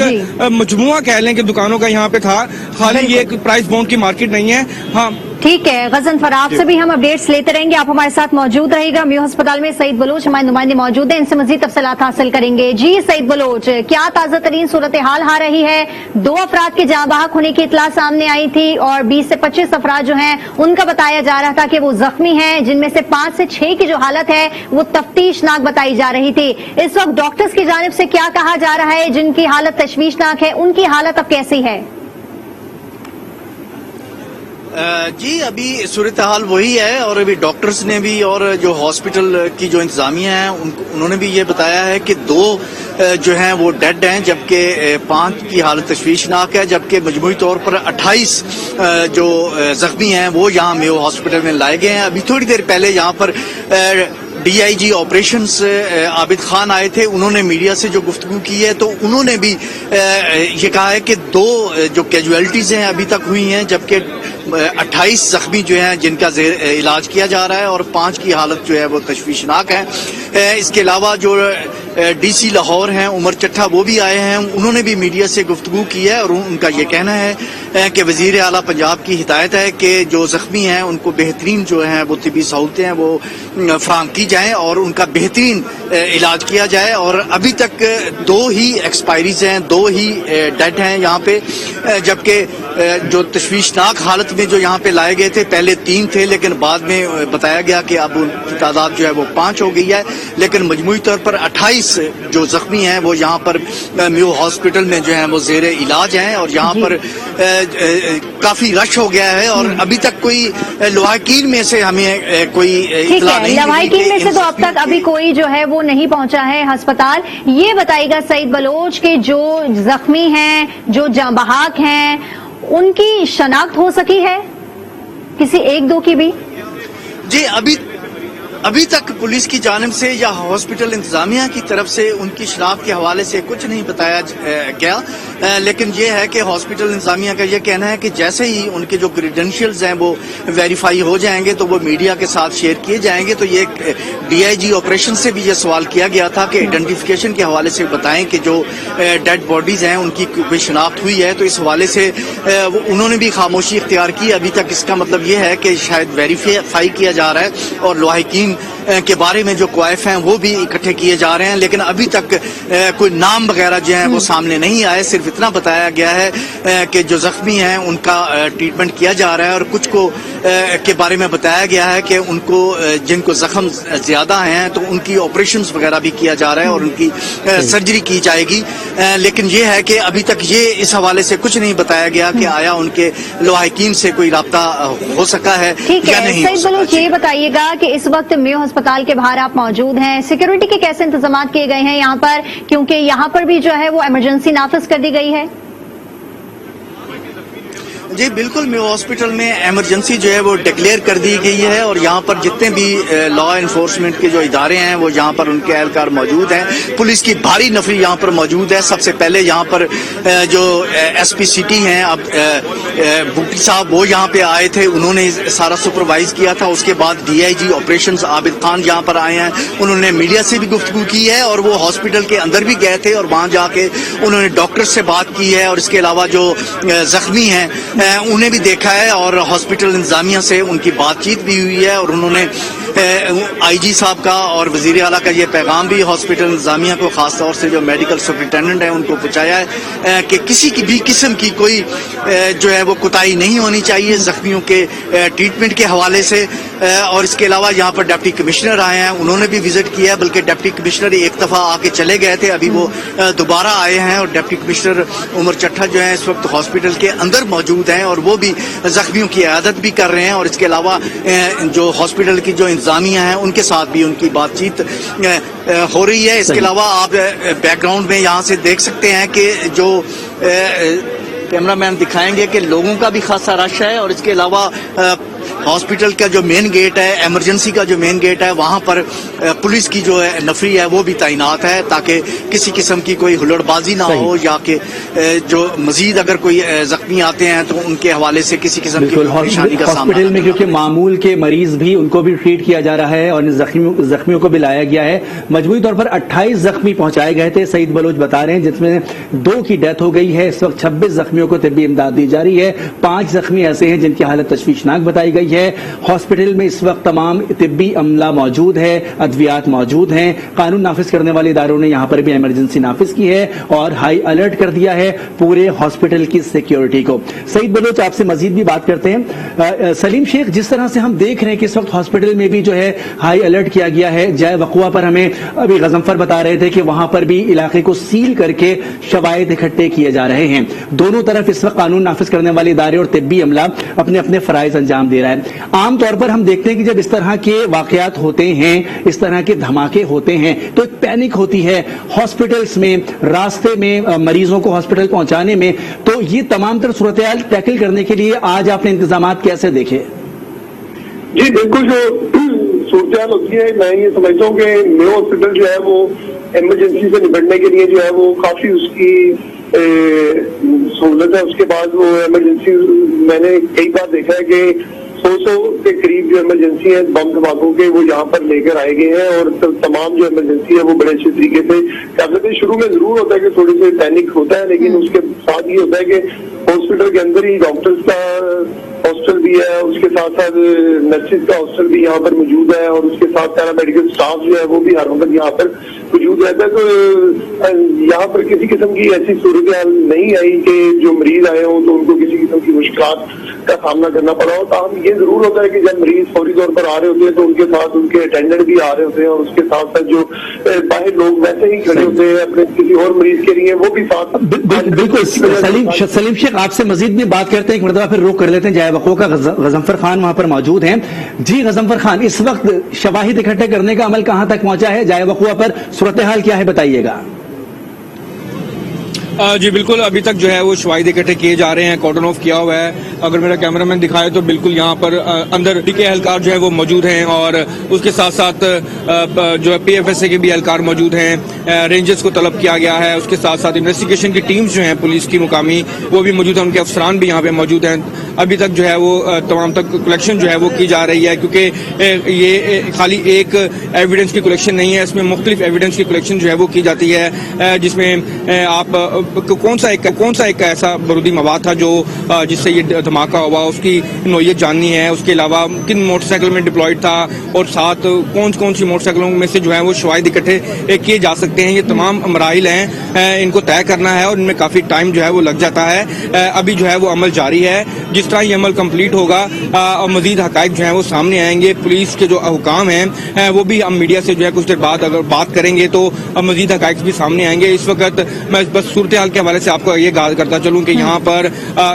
मजमुआ कह लें कि दुकानों का यहाँ पे था, खाली ये एक प्राइस बॉन्ड की मार्केट नहीं है। हाँ ठीक है गजनफर, आपसे भी हम अपडेट्स लेते रहेंगे, आप हमारे साथ मौजूद रहेगा। म्यू अस्पताल में सईद बलोच हमारे नुमाइंदे मौजूद हैं, इनसे मजीद तफसीलात हासिल करेंगे। जी सईद बलोच, क्या ताज़ा तरीन सूरत हाल आ रही है? 2 अफराद के जाँ बहक होने की इतला सामने आई थी और 20 से 25 अफराद जो हैं उनका बताया जा रहा था कि वो जख्मी हैं, जिनमें से 5 से 6 की जो हालत है वो तफ्तीशनाक बताई जा रही थी। इस वक्त डॉक्टर्स की जानिब से क्या कहा जा रहा है? जिनकी हालत तशवीशनाक है उनकी हालत अब कैसी है? जी अभी सूरत हाल वही है, और अभी डॉक्टर्स ने भी और जो हॉस्पिटल की जो इंतजामिया है उन्होंने भी ये बताया है कि 2 जो हैं वो डेड हैं, जबकि 5 की हालत तशवीशनाक है, जबकि मजमूई तौर पर 28 जो जख्मी हैं वो यहाँ मेयो हॉस्पिटल में लाए गए हैं। अभी थोड़ी देर पहले यहाँ पर DIG ऑपरेशंस आबिद खान आए थे, उन्होंने मीडिया से जो गुफ्तगू की है तो उन्होंने भी ये कहा है कि 2 जो कैजुअलिटीज हैं अभी तक हुई हैं, जबकि 28 जख्मी जो हैं जिनका इलाज किया जा रहा है और 5 की हालत जो है वो तशवीशनाक है। इसके अलावा जो DC लाहौर हैं उमर चट्ठा वो भी आए हैं, उन्होंने भी मीडिया से गुफ्तगू की है और उनका ये कहना है कि वजीर आला पंजाब की हिदायत है कि जो जख्मी हैं उनको बेहतरीन जो है वो तिबी सहूलतें हैं वो फराहम की जाएं और उनका बेहतरीन इलाज किया जाए। और अभी तक 2 ही एक्सपायरीज हैं, 2 ही डेड हैं यहाँ पे, जबकि जो तशवीशनाक हालत में जो यहाँ पे लाए गए थे पहले 3 थे, लेकिन बाद में बताया गया कि अब उनकी तादाद जो है वो 5 हो गई है, लेकिन मजमूई तौर पर 28 जो जख्मी हैं वो यहाँ पर म्यू हॉस्पिटल में जो है वो जेरे इलाज हैं, और यहाँ पर काफी रश हो गया है और अभी तक कोई लवाहकीन में से हमें कोई इत्तला नहीं मिली। लवाहकीन में से तो अब तक अभी कोई जो है वो नहीं पहुंचा है अस्पताल। ये बताइएगा सईद बलोच के जो जख्मी हैं, जो जाँ बहक हैं, उनकी शनाख्त हो सकी है किसी 1-2 की भी? जी अभी तक पुलिस की जानिब से या हॉस्पिटल इंतजामिया की तरफ से उनकी शनाख्त के हवाले से कुछ नहीं बताया गया, लेकिन ये है कि हॉस्पिटल इंतजामिया का ये कहना है कि जैसे ही उनके जो क्रेडेंशियल्स हैं वो वेरीफाई हो जाएंगे तो वो मीडिया के साथ शेयर किए जाएंगे। तो ये DIG ऑपरेशन से भी ये सवाल किया गया था कि आइडेंटिफिकेशन के हवाले से बताएं कि जो डेड बॉडीज हैं उनकी कोई शनाख्त हुई है, तो इस हवाले से उन्होंने भी खामोशी इख्तियार की। अभी तक इसका मतलब ये है कि शायद वेरीफाई किया जा रहा है और लवाहकीन के बारे में जो क्वाइफ हैं वो भी इकट्ठे किए जा रहे हैं, लेकिन अभी तक कोई नाम वगैरह जो है वो सामने नहीं आए। सिर्फ इतना बताया गया है कि जो जख्मी हैं उनका ट्रीटमेंट किया जा रहा है और कुछ को के बारे में बताया गया है कि उनको जिनको जख्म ज्यादा हैं तो उनकी ऑपरेशंस वगैरह भी किया जा रहा है और उनकी सर्जरी की जाएगी, लेकिन ये है कि अभी तक ये इस हवाले से कुछ नहीं बताया गया कि आया उनके लवाहकीन से कोई राब्ता हो सका है या नहीं। सईद बलोच, ये बताइएगा कि इस वक्त मेयो अस्पताल के बाहर आप मौजूद हैं, सिक्योरिटी के कैसे इंतजाम किए गए हैं यहाँ पर, क्योंकि यहाँ पर भी जो है वो इमरजेंसी नाफिज कर दी गई है? जी बिल्कुल, मेयो हॉस्पिटल में इमरजेंसी जो है वो डिक्लेयर कर दी गई है और यहाँ पर जितने भी लॉ एनफोर्समेंट के जो इदारे हैं वो यहाँ पर उनके एहलकार मौजूद हैं। पुलिस की भारी नफरी यहाँ पर मौजूद है। सबसे पहले यहाँ पर जो SP सिटी हैं अब बुट्टी साहब वो यहाँ पे आए थे, उन्होंने सारा सुपरवाइज किया था। उसके बाद DIG ऑपरेशंस आबिद खान यहाँ पर आए हैं, उन्होंने मीडिया से भी गुफ्तगू की है और वो हॉस्पिटल के अंदर भी गए थे और वहाँ जाके उन्होंने डॉक्टर से बात की है और इसके अलावा जो जख्मी हैं उन्हें भी देखा है और हॉस्पिटल इंतजामिया से उनकी बातचीत भी हुई है और उन्होंने IG साहब का और वजीर आला का ये पैगाम भी हॉस्पिटल इंतजामिया को, खास तौर से जो मेडिकल सुपरिटेंडेंट है उनको पहुंचाया है कि किसी की भी किस्म की कोई जो है वो कोताही नहीं होनी चाहिए जख्मियों के ट्रीटमेंट के हवाले से। और इसके अलावा यहाँ पर डिप्टी कमिश्नर आए हैं, उन्होंने भी विजिट किया, बल्कि डिप्टी कमिश्नर एक दफा आके चले गए थे, अभी वो दोबारा आए हैं और डिप्टी कमिश्नर उमर चट्ठा जो है इस वक्त हॉस्पिटल के अंदर मौजूद हैं और वो भी जख्मियों की इयादत भी कर रहे हैं। और इसके अलावा जो हॉस्पिटल की जो इंतजामिया हैं उनके साथ भी उनकी बातचीत हो रही है। इसके अलावा आप बैकग्राउंड में यहाँ से देख सकते हैं कि जो कैमरामैन दिखाएंगे कि लोगों का भी खासा रश है और इसके अलावा हॉस्पिटल का जो मेन गेट है, इमरजेंसी का जो मेन गेट है, वहाँ पर पुलिस की जो है नफरी है वो भी तैनात है ताकि किसी किस्म की कोई हुल्लड़बाजी ना हो या कि जो मजीद अगर कोई जख्मी आते हैं तो उनके हवाले से किसी किस्म की परेशानी का सामना। हॉस्पिटल में क्योंकि मामूल के मरीज भी उनको भी ट्रीट किया जा रहा है और जख्मियों को भी लाया गया है। मजमूई तौर पर 28 जख्मी पहुंचाए गए थे, सईद बलोच बता रहे हैं, जिसमें 2 की डेथ हो गई है। इस वक्त 26 जख्मियों को तिब्बी इमदाद दी जा रही है। 5 जख्मी ऐसे हैं जिनकी हालत तशवीशनाक बताई गई है। हॉस्पिटल में इस वक्त तमाम तिब्बी अमला मौजूद है, अद्वियात मौजूद हैं। कानून नाफिज करने वाले इदारों ने यहां पर भी इमरजेंसी नाफिज की है और हाई अलर्ट कर दिया है पूरे हॉस्पिटल की सिक्योरिटी को। सईद बलोच, आपसे मजीद भी बात करते हैं। सलीम शेख, जिस तरह से हम देख रहे हैं कि इस वक्त हॉस्पिटल में भी जो है हाई अलर्ट किया गया है, जाए वकुआ पर हमें अभी गजनफर बता रहे थे कि वहां पर भी इलाके को सील करके शवाहिद इकट्ठे किए जा रहे हैं। दोनों तरफ इस वक्त कानून नाफिज करने वाले इदारे और तिब्बी अमला अपने अपने फराइज अंजाम दे रहा है। आमतौर पर हम देखते हैं कि जब इस तरह के वाकयात होते हैं, इस तरह के धमाके होते हैं, तो एक पैनिक होती है हॉस्पिटल्स में, रास्ते में मरीजों को हॉस्पिटल पहुंचाने में। तो ये तमाम तरह सूरत-ए-हाल टैकल करने के लिए आज आपने इंतजामात कैसे देखे? जी बिल्कुल, जो सूरत होती है, मैं ये समझता हूँ कि मेयो हॉस्पिटल जो है वो इमरजेंसी से निपटने के लिए जो है वो काफी उसकी सहूलत है। उसके बाद वो इमरजेंसी, मैंने कई बार देखा है कि 100 के करीब जो इमरजेंसी है बम धमाकों के वो यहाँ पर लेकर आए गए हैं और तमाम जो इमरजेंसी है वो बड़े अच्छे तरीके से कर सकते हैं। शुरू में जरूर होता है कि थोड़ी सी पैनिक होता है, लेकिन उसके साथ ये होता है कि हॉस्पिटल के अंदर ही डॉक्टर्स का हॉस्टल भी है, उसके साथ साथ नर्सिस का हॉस्टल भी यहाँ पर मौजूद है और उसके साथ पैरामेडिकल स्टाफ जो है वो भी हर वक्त यहाँ पर मौजूद रहता है। तो यहाँ पर किसी किस्म की ऐसी सूरत हाल नहीं आई कि जो मरीज आए हों तो उनको किसी किस्म की मुश्किलात का सामना करना पड़ा हो। तो हम ये जरूर होता है कि जब मरीज फौरी तौर पर आ रहे होते हैं तो उनके साथ उनके अटेंडेंट भी आ रहे होते हैं और उसके साथ साथ जो बाहर लोग वैसे ही खड़े होते हैं अपने किसी और मरीज के लिए, वो भी साथ। बिल्कुल सलीम शेख, आपसे मजीद भी बात करते हैं, एक मरतबा फिर रोक कर लेते हैं। जाए वक़्वा का गजनफर खान वहां पर मौजूद हैं। जी गजनफर खान, इस वक्त शवाहिद इकट्ठे करने का अमल कहां तक पहुंचा है? जाए वक़्वा पर सूरत हाल क्या है, बताइएगा। जी बिल्कुल, अभी तक जो है वो शवाहिद इकट्ठे किए जा रहे हैं, कॉर्डन ऑफ किया हुआ है। अगर मेरा कैमरामैन दिखाए तो बिल्कुल यहाँ पर अंदर के एहलकार जो है वो मौजूद हैं और उसके साथ साथ जो है PFSA के भी एहलकार मौजूद हैं। रेंजर्स को तलब किया गया है, उसके साथ साथ इन्वेस्टिगेशन की टीम्स जो हैं पुलिस की मुकामी वो भी मौजूद हैं, उनके अफसरान भी यहाँ पे मौजूद हैं। अभी तक जो है वो तमाम तक कलेक्शन जो है वो की जा रही है, क्योंकि ये खाली एक एविडेंस की कलेक्शन नहीं है, इसमें मुख्तलिफ एविडेंस की कलेक्शन जो है वो की जाती है, जिसमें आप कौन सा एक ऐसा बारूदी मवाद था जो जिससे ये धमाका हुआ, उसकी नोयत जाननी है। उसके अलावा किन मोटरसाइकिल में डिप्लॉयड था और साथ कौन सी मोटरसाइकिलों में से जो है वो शवाहिद इकट्ठे किए जा सकते हैं। ये तमाम मराइल हैं, इनको तय करना है और इनमें काफी टाइम जो है वो लग जाता है। अभी जो है वो अमल जारी है, जिस तरह ये अमल कंप्लीट होगा और मजीद हकाइक जो है वो सामने आएंगे। पुलिस के जो हुकाम हैं वो भी हम मीडिया से जो है कुछ देर बाद अगर बात करेंगे तो मजीद हकाइक भी सामने आएंगे। इस वक्त मैं बस सूरत हाल के हवाले से आपको ये गाल करता चलूं कि यहाँ पर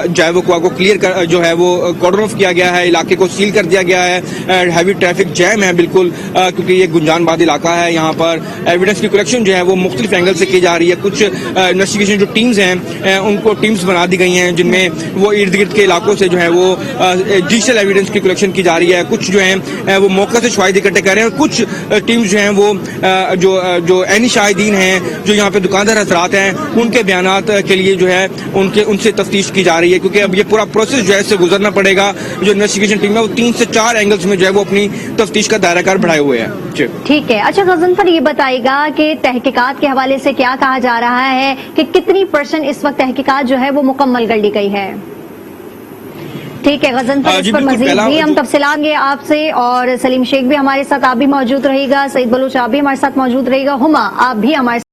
जाए वक़्वा को क्लियर कर जो है वो कॉर्डन ऑफ किया गया है, इलाके को सील कर दिया गया है। हैवी ट्रैफिक जैम है बिल्कुल, क्योंकि ये गुंजानबाद इलाका है। यहाँ पर एविडेंस की कलेक्शन जो है वो मुख्तलिफ एंगल से की जा रही है। कुछ इन्वेस्टिगेशन जो टीम्स हैं उनको टीम्स बना दी गई हैं, जिनमें वो इर्द गिर्द के इलाकों से जो है वो डिजिटल एविडेंस की कलेक्शन की जा रही है। कुछ जो है वो मौके से शवाहिद इकट्ठे कर रहे हैं और कुछ टीम्स जो हैं वो जो ऐनी शाहिदीन हैं, जो यहाँ पे दुकानदार हजरात हैं, उनके बयानात के लिए जो है उनसे तफ्तीश की जा रही है, क्योंकि अब ये पूरा प्रोसेस जो है इससे गुजरना पड़ेगा। जो इन्वेस्टिगेशन टीम है वो 3 से 4 एंगल्स में जो है वो अपनी तफ्तीश का दायराकार बढ़ाए हुए है। ठीक है। अच्छा गजनफर, ये बताइएगा कि तहकीकात के हवाले से क्या कहा जा रहा है कि कितनी % इस वक्त तहकीकात जो है वो मुकम्मल कर ली गई है? ठीक है गजनफर, इस पर मजीद भी हम तफसीलात लेंगे आपसे और सलीम शेख भी हमारे साथ, आप भी मौजूद रहेगा, सईद बलोच आप भी हमारे साथ मौजूद रहेगा, हुमा आप भी हमारे